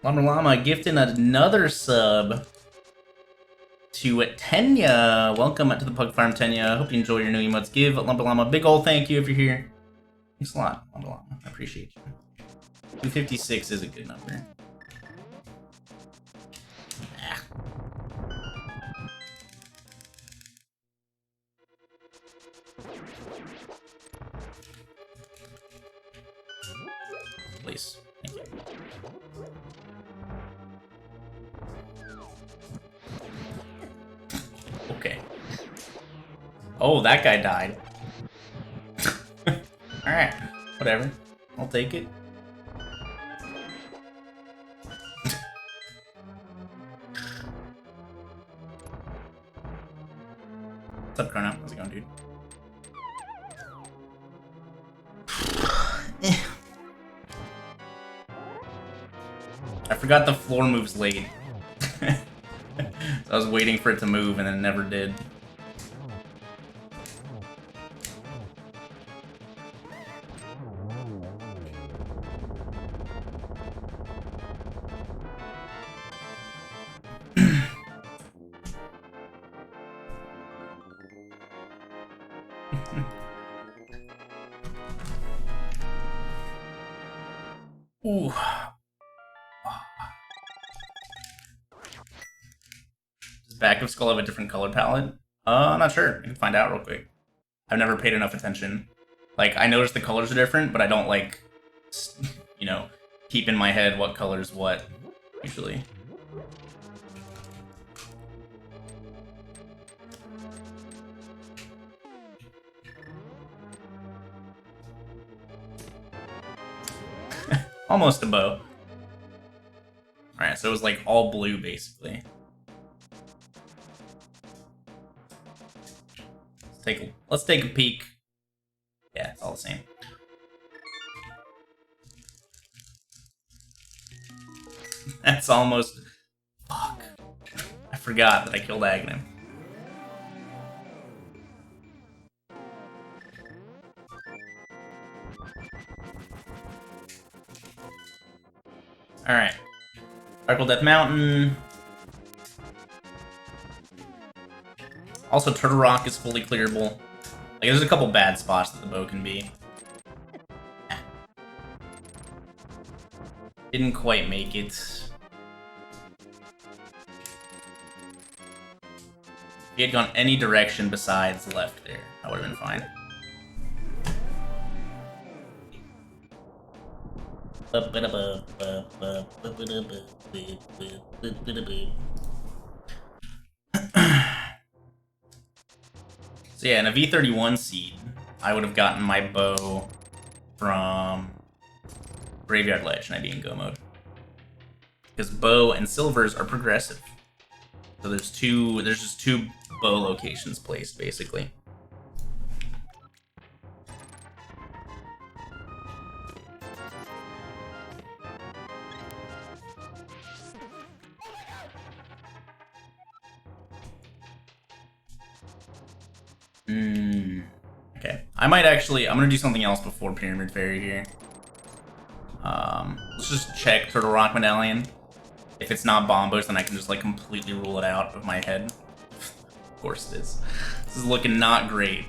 [SPEAKER 1] Llama gifting another sub to Tenya. Welcome to the Pug Farm, Tenya. Hope you enjoy your new emotes. Give Llama a big ol' thank you if you're here. Thanks a lot, Llama. I appreciate you. 256 is a good number. Ah. Please. Thank you. Okay. Oh, that guy died. Alright. Whatever. I'll take it. What's up, Chrono? How's it going, dude? I forgot the floor moves late. So I was waiting for it to move and then it never did. Ooh. Does Back of Skull have a different color palette? I'm not sure. I can find out real quick. I've never paid enough attention. Like, I notice the colors are different, but I don't, like, you know, keep in my head what color's what, usually. Almost a bow. Alright, so it was like all blue, basically. Let's take a peek. Yeah, it's all the same. That's almost... Fuck. I forgot that I killed Aghanim. Alright. Darkworld Death Mountain. Also, Turtle Rock is fully clearable. Like, there's a couple bad spots that the bow can be. Didn't quite make it. If he had gone any direction besides left there, I would have been fine. So yeah, in a V31 seed, I would have gotten my bow from Graveyard Ledge, and I'd be in go mode. Because bow and silvers are progressive. So there's just two bow locations placed, basically. Okay. I'm gonna do something else before Pyramid Fairy here. Let's just check Turtle Rock Medallion. If it's not Bombos, then I can just, like, completely rule it out of my head. Of course it is. This is looking not great.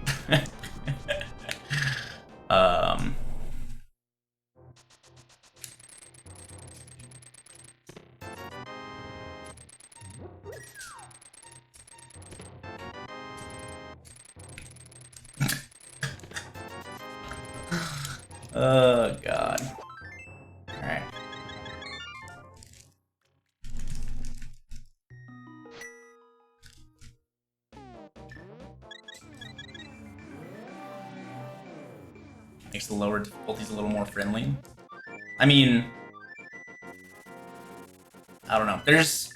[SPEAKER 1] Oh, God. Alright. Makes the lower difficulties a little more friendly. I mean, I don't know. There's...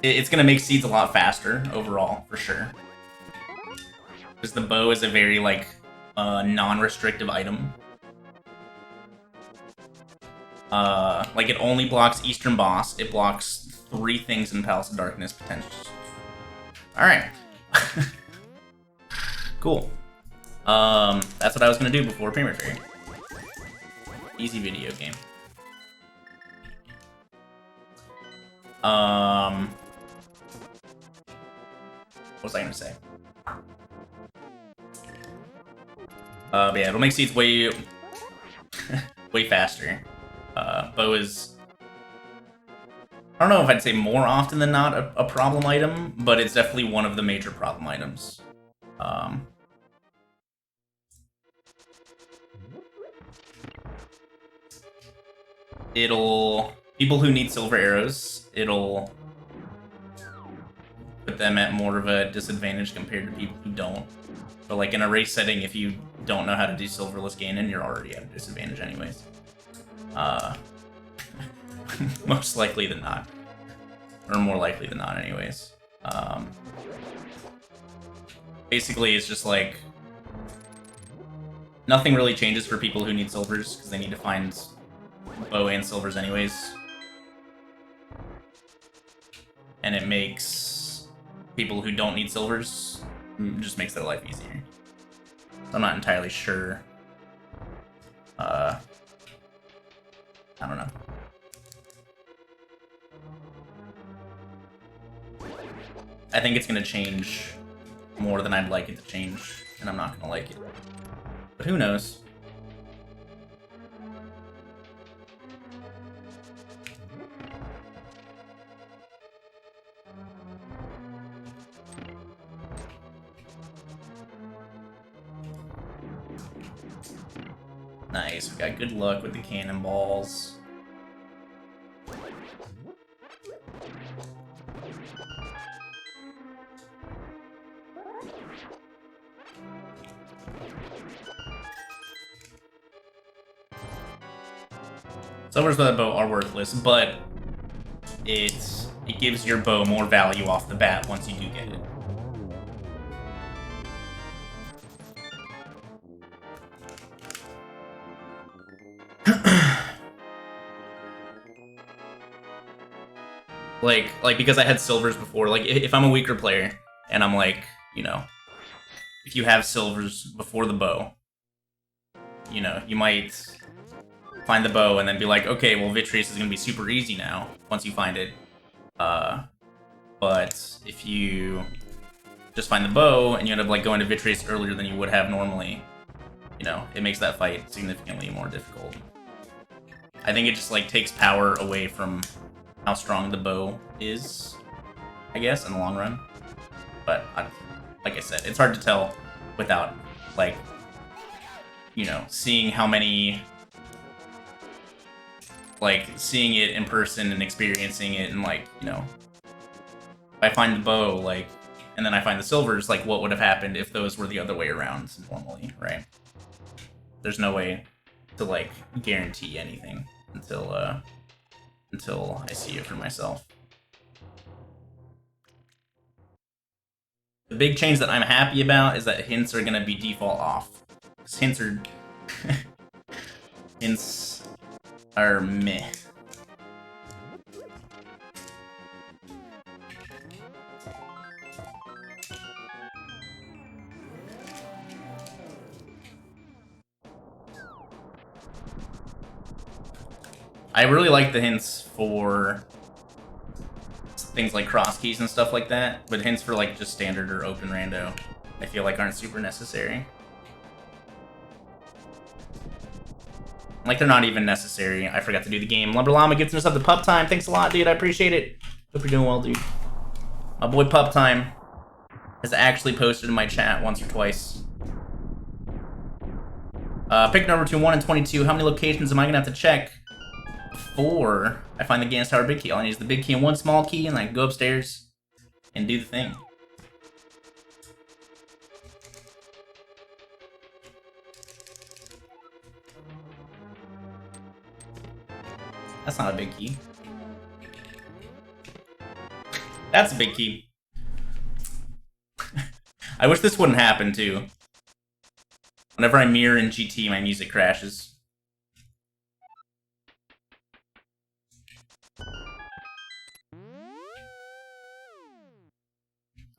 [SPEAKER 1] it's gonna make seeds a lot faster, overall, for sure. Because the bow is a very, like, non-restrictive item. Like, it only blocks Eastern Boss. It blocks 3 things in Palace of Darkness, potentially. Alright. Cool. That's what I was gonna do before Premier Fairy. Easy video game. What was I gonna say? But yeah, it'll make seeds way... way faster. Bow is... I don't know if I'd say more often than not a problem item, but it's definitely one of the major problem items. It'll... People who need silver arrows, it'll put them at more of a disadvantage compared to people who don't. But like in a race setting, if you don't know how to do silverless Ganon, you're already at a disadvantage anyways. Most likely than not. Or more likely than not anyways. Basically, it's just like... Nothing really changes for people who need silvers, because they need to find bow and silvers anyways. And it makes people who don't need silvers, just makes their life easier. I'm not entirely sure. I don't know. I think it's gonna change more than I'd like it to change, and I'm not gonna like it. But who knows? Nice, we got good luck with the cannonballs. Silvers with that bow are worthless, but it gives your bow more value off the bat once you do get it. Like because I had silvers before, like if I'm a weaker player and I'm like, you know, if you have silvers before the bow, you know, you might find the bow and then be like, okay, well, Vitreous is gonna be super easy now once you find it. But if you just find the bow and you end up like going to Vitreous earlier than you would have normally, you know, it makes that fight significantly more difficult. I think it just like takes power away from how strong the bow is, I guess, in the long run. But like I said, it's hard to tell without like, you know, seeing how many, like seeing it in person and experiencing it, and like, you know, if I find the bow, like, and then I find the silvers, like what would have happened if those were the other way around normally, right? There's no way to like guarantee anything until I see it for myself. The big change that I'm happy about is that hints are gonna be default off. 'Cause hints are hints are meh. I really like the hints for things like cross keys and stuff like that, but hints for like just standard or open rando, I feel like aren't super necessary. Like they're not even necessary. I forgot to do the game. Lumber Llama gets us up to Pup Time. Thanks a lot, dude. I appreciate it. Hope you're doing well, dude. My boy Pup Time has actually posted in my chat once or twice. Pick number 2, 1 and 22. How many locations am I gonna have to check before I find the Ganon Tower big key? All I need is the big key and 1 small key, and I can go upstairs and do the thing. That's not a big key. That's a big key. I wish this wouldn't happen, too. Whenever I mirror in GT, my music crashes.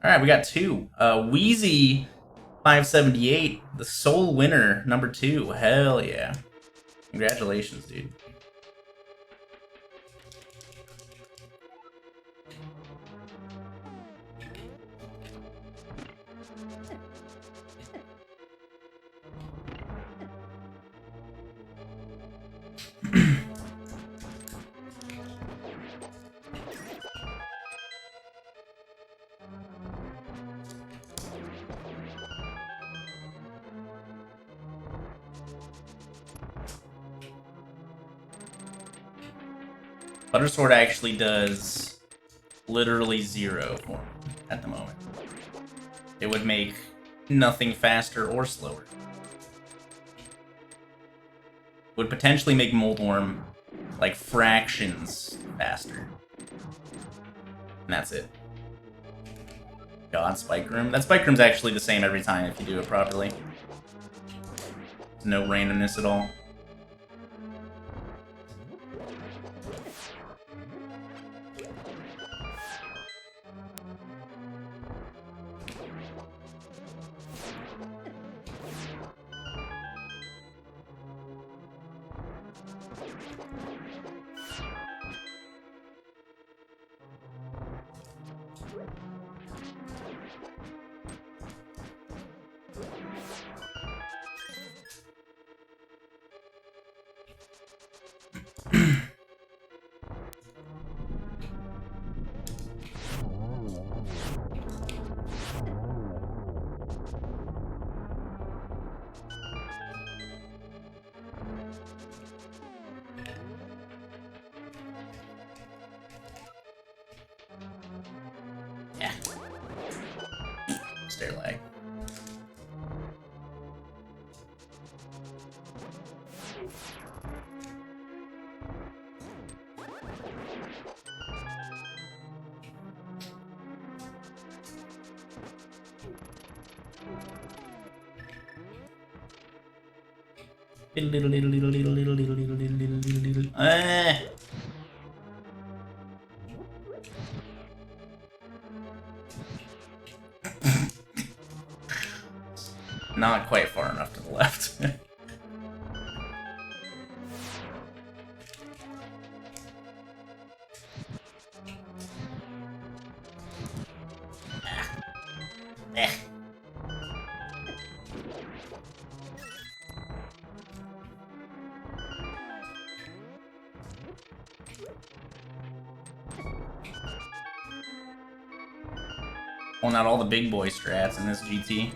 [SPEAKER 1] Alright, we got 2. Wheezy 578, the sole winner, number 2. Hell yeah. Congratulations, dude. Buttersword actually does literally 0 for me at the moment. It would make nothing faster or slower. Would potentially make Moldworm like fractions faster. And that's it. God, Spike Room. That Spike Room's actually the same every time if you do it properly. No randomness at all. Stair lag. Not quite far enough to the left. Pulling out all the big boy strats in this GT.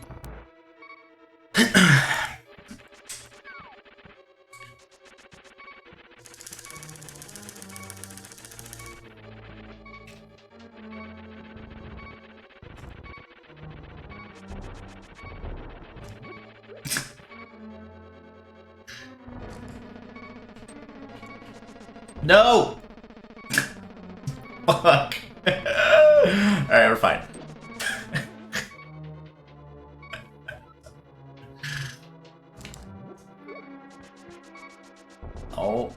[SPEAKER 1] No! Fuck. Alright, we're fine. Oh,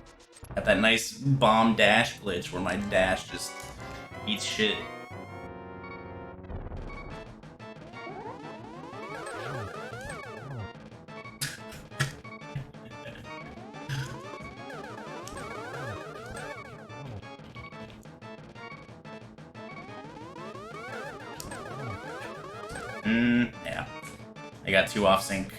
[SPEAKER 1] got that nice bomb dash glitch where my dash just eats shit. Yeah. I got 2 off sync.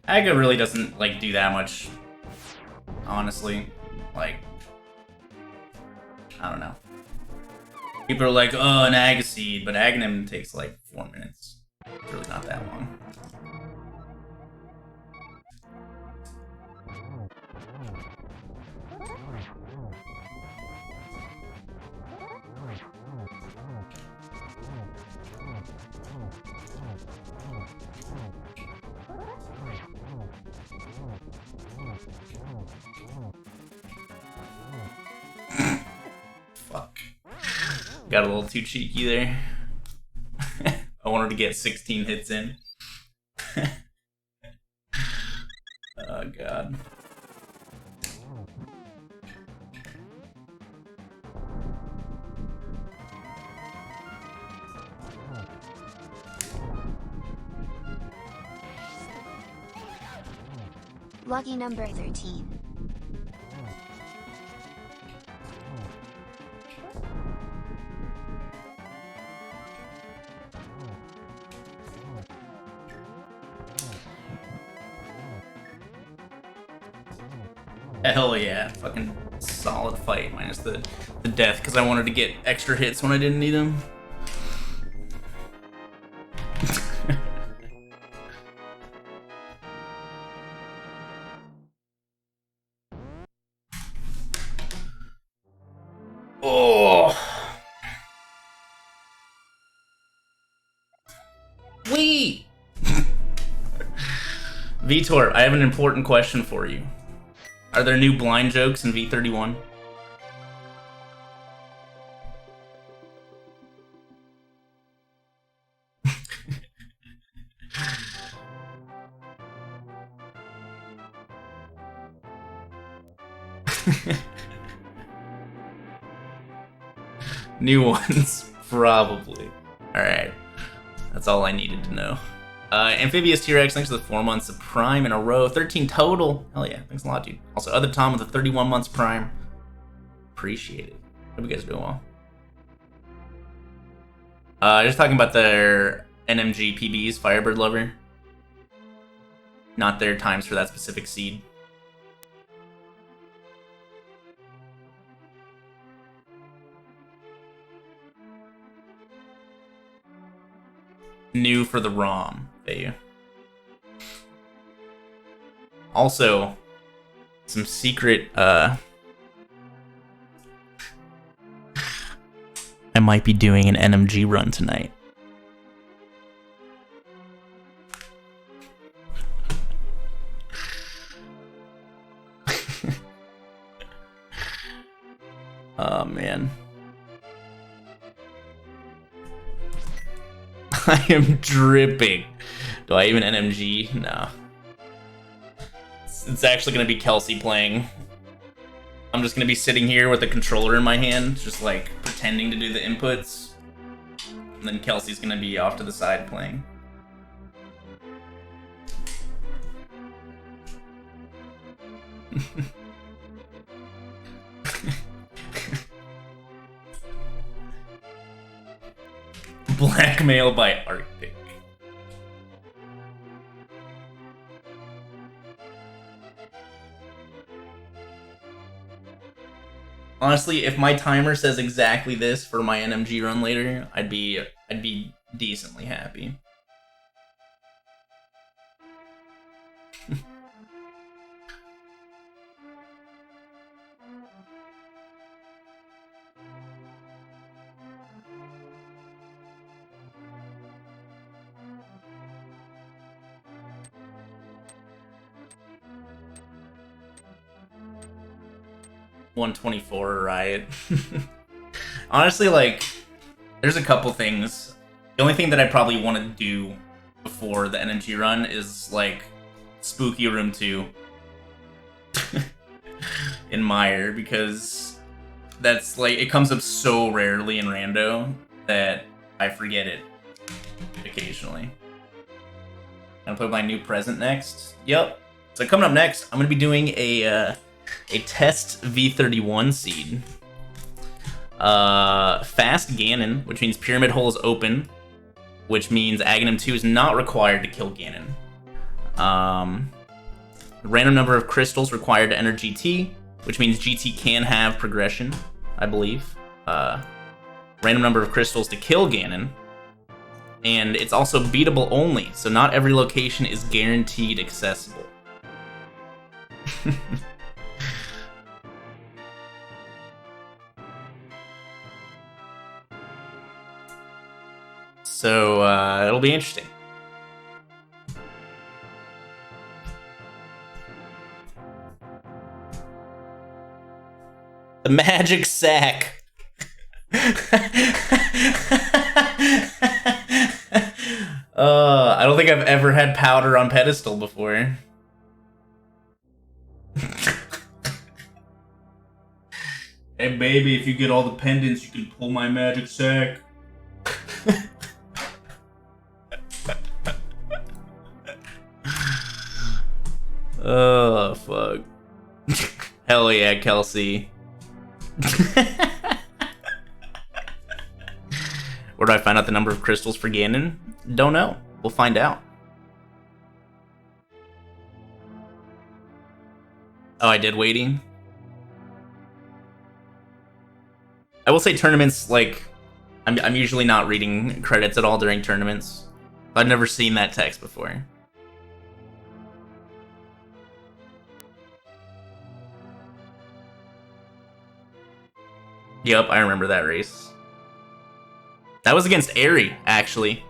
[SPEAKER 1] Aga really doesn't, like, do that much, honestly. Like, I don't know. People are like, oh, an Agaseed, but Aghanim takes like 4 minutes. It's really not that long. Fuck. Got a little too cheeky there. I wanted to get 16 hits in. Oh, God.
[SPEAKER 2] Lucky number 13.
[SPEAKER 1] Hell yeah, fucking solid fight minus the death because I wanted to get extra hits when I didn't need them. Oh. Wee! Vitor, I have an important question for you. Are there new blind jokes in V31? New ones, probably. Alright. That's all I needed to know. Amphibious T-Rex, thanks for the 4 months of Prime in a row. 13 total. Hell yeah, thanks a lot, dude. Also, Other Tom with the 31 months Prime. Appreciate it. Hope you guys are doing well. Just talking about their NMG PBs, Firebird Lover. Not their times for that specific seed. New for the ROM. There you. Also, some secret, I might be doing an NMG run tonight. Oh, man. I am dripping. Do I even NMG? No. It's actually going to be Kelsey playing. I'm just going to be sitting here with a controller in my hand, just like pretending to do the inputs. And then Kelsey's going to be off to the side playing. Blackmail by Arctic. Honestly, if my timer says exactly this for my NMG run later, I'd be decently happy. $124 Riot. Honestly, like, there's a couple things. The only thing that I probably want to do before the NMG run is, like, Spooky Room 2 in Mire, because that's, like, it comes up so rarely in Rando that I forget it occasionally. Gonna play my new present next. Yep. So coming up next, I'm gonna be doing a test V31 seed. Fast Ganon, which means Pyramid Hole is open, which means Aghanim 2 is not required to kill Ganon. Random number of crystals required to enter GT, which means GT can have progression, I believe. random number of crystals to kill Ganon. And it's also beatable only, so not every location is guaranteed accessible. So, it'll be interesting. The magic sack. I don't think I've ever had powder on pedestal before. Hey baby, if you get all the pendants, you can pull my magic sack. Oh, fuck. Hell yeah, Kelsey. Where do I find out the number of crystals for Ganon? Don't know. We'll find out. Oh, I did waiting? I will say tournaments, like, I'm usually not reading credits at all during tournaments. I've never seen that text before. Yep, I remember that race. That was against Airy, actually.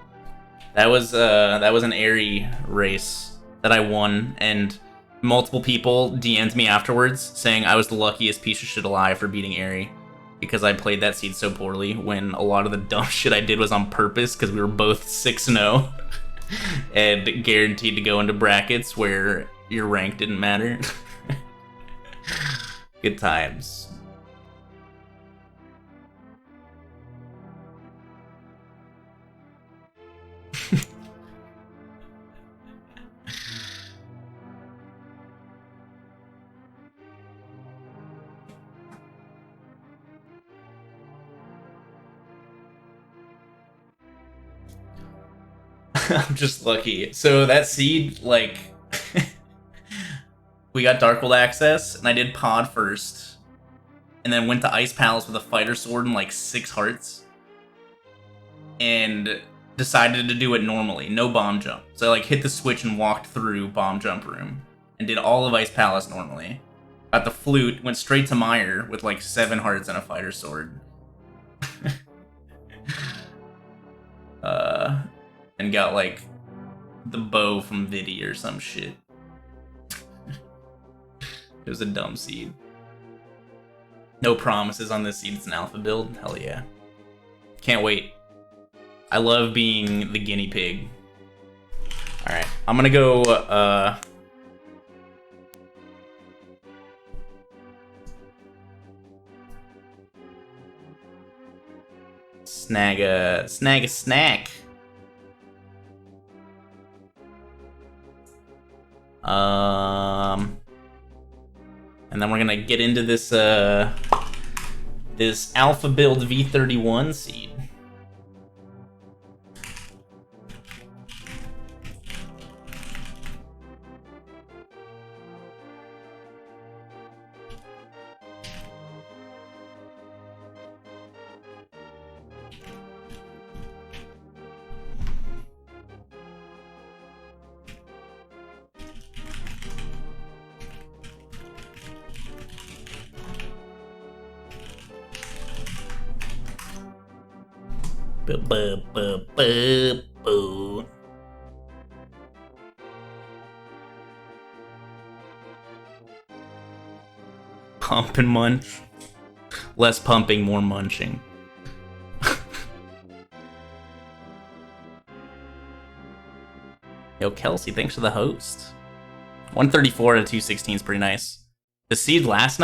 [SPEAKER 1] That was an Airy race that I won, and multiple people DM'd me afterwards saying I was the luckiest piece of shit alive for beating Airy because I played that seed so poorly when a lot of the dumb shit I did was on purpose because we were both 6-0 and guaranteed to go into brackets where your rank didn't matter. Good times. I'm just lucky. So that seed, like, we got Darkwold access, and I did pod first, and then went to Ice Palace with a fighter sword and like 6 hearts, and decided to do it normally, no bomb jump. So I like hit the switch and walked through bomb jump room, and did all of Ice Palace normally. Got the flute, went straight to Meyer with like 7 hearts and a fighter sword. And got like the bow from Vidi or some shit. It was a dumb seed. No promises on this seed. It's an alpha build. Hell yeah. Can't wait. I love being the guinea pig. Alright, I'm gonna go, snag a snack. And then we're gonna get into this this alpha build V31 seed. Pump and munch. Less pumping, more munching. Yo, Kelsey, thanks for the host. 134 out of 216 is pretty nice. The seed last night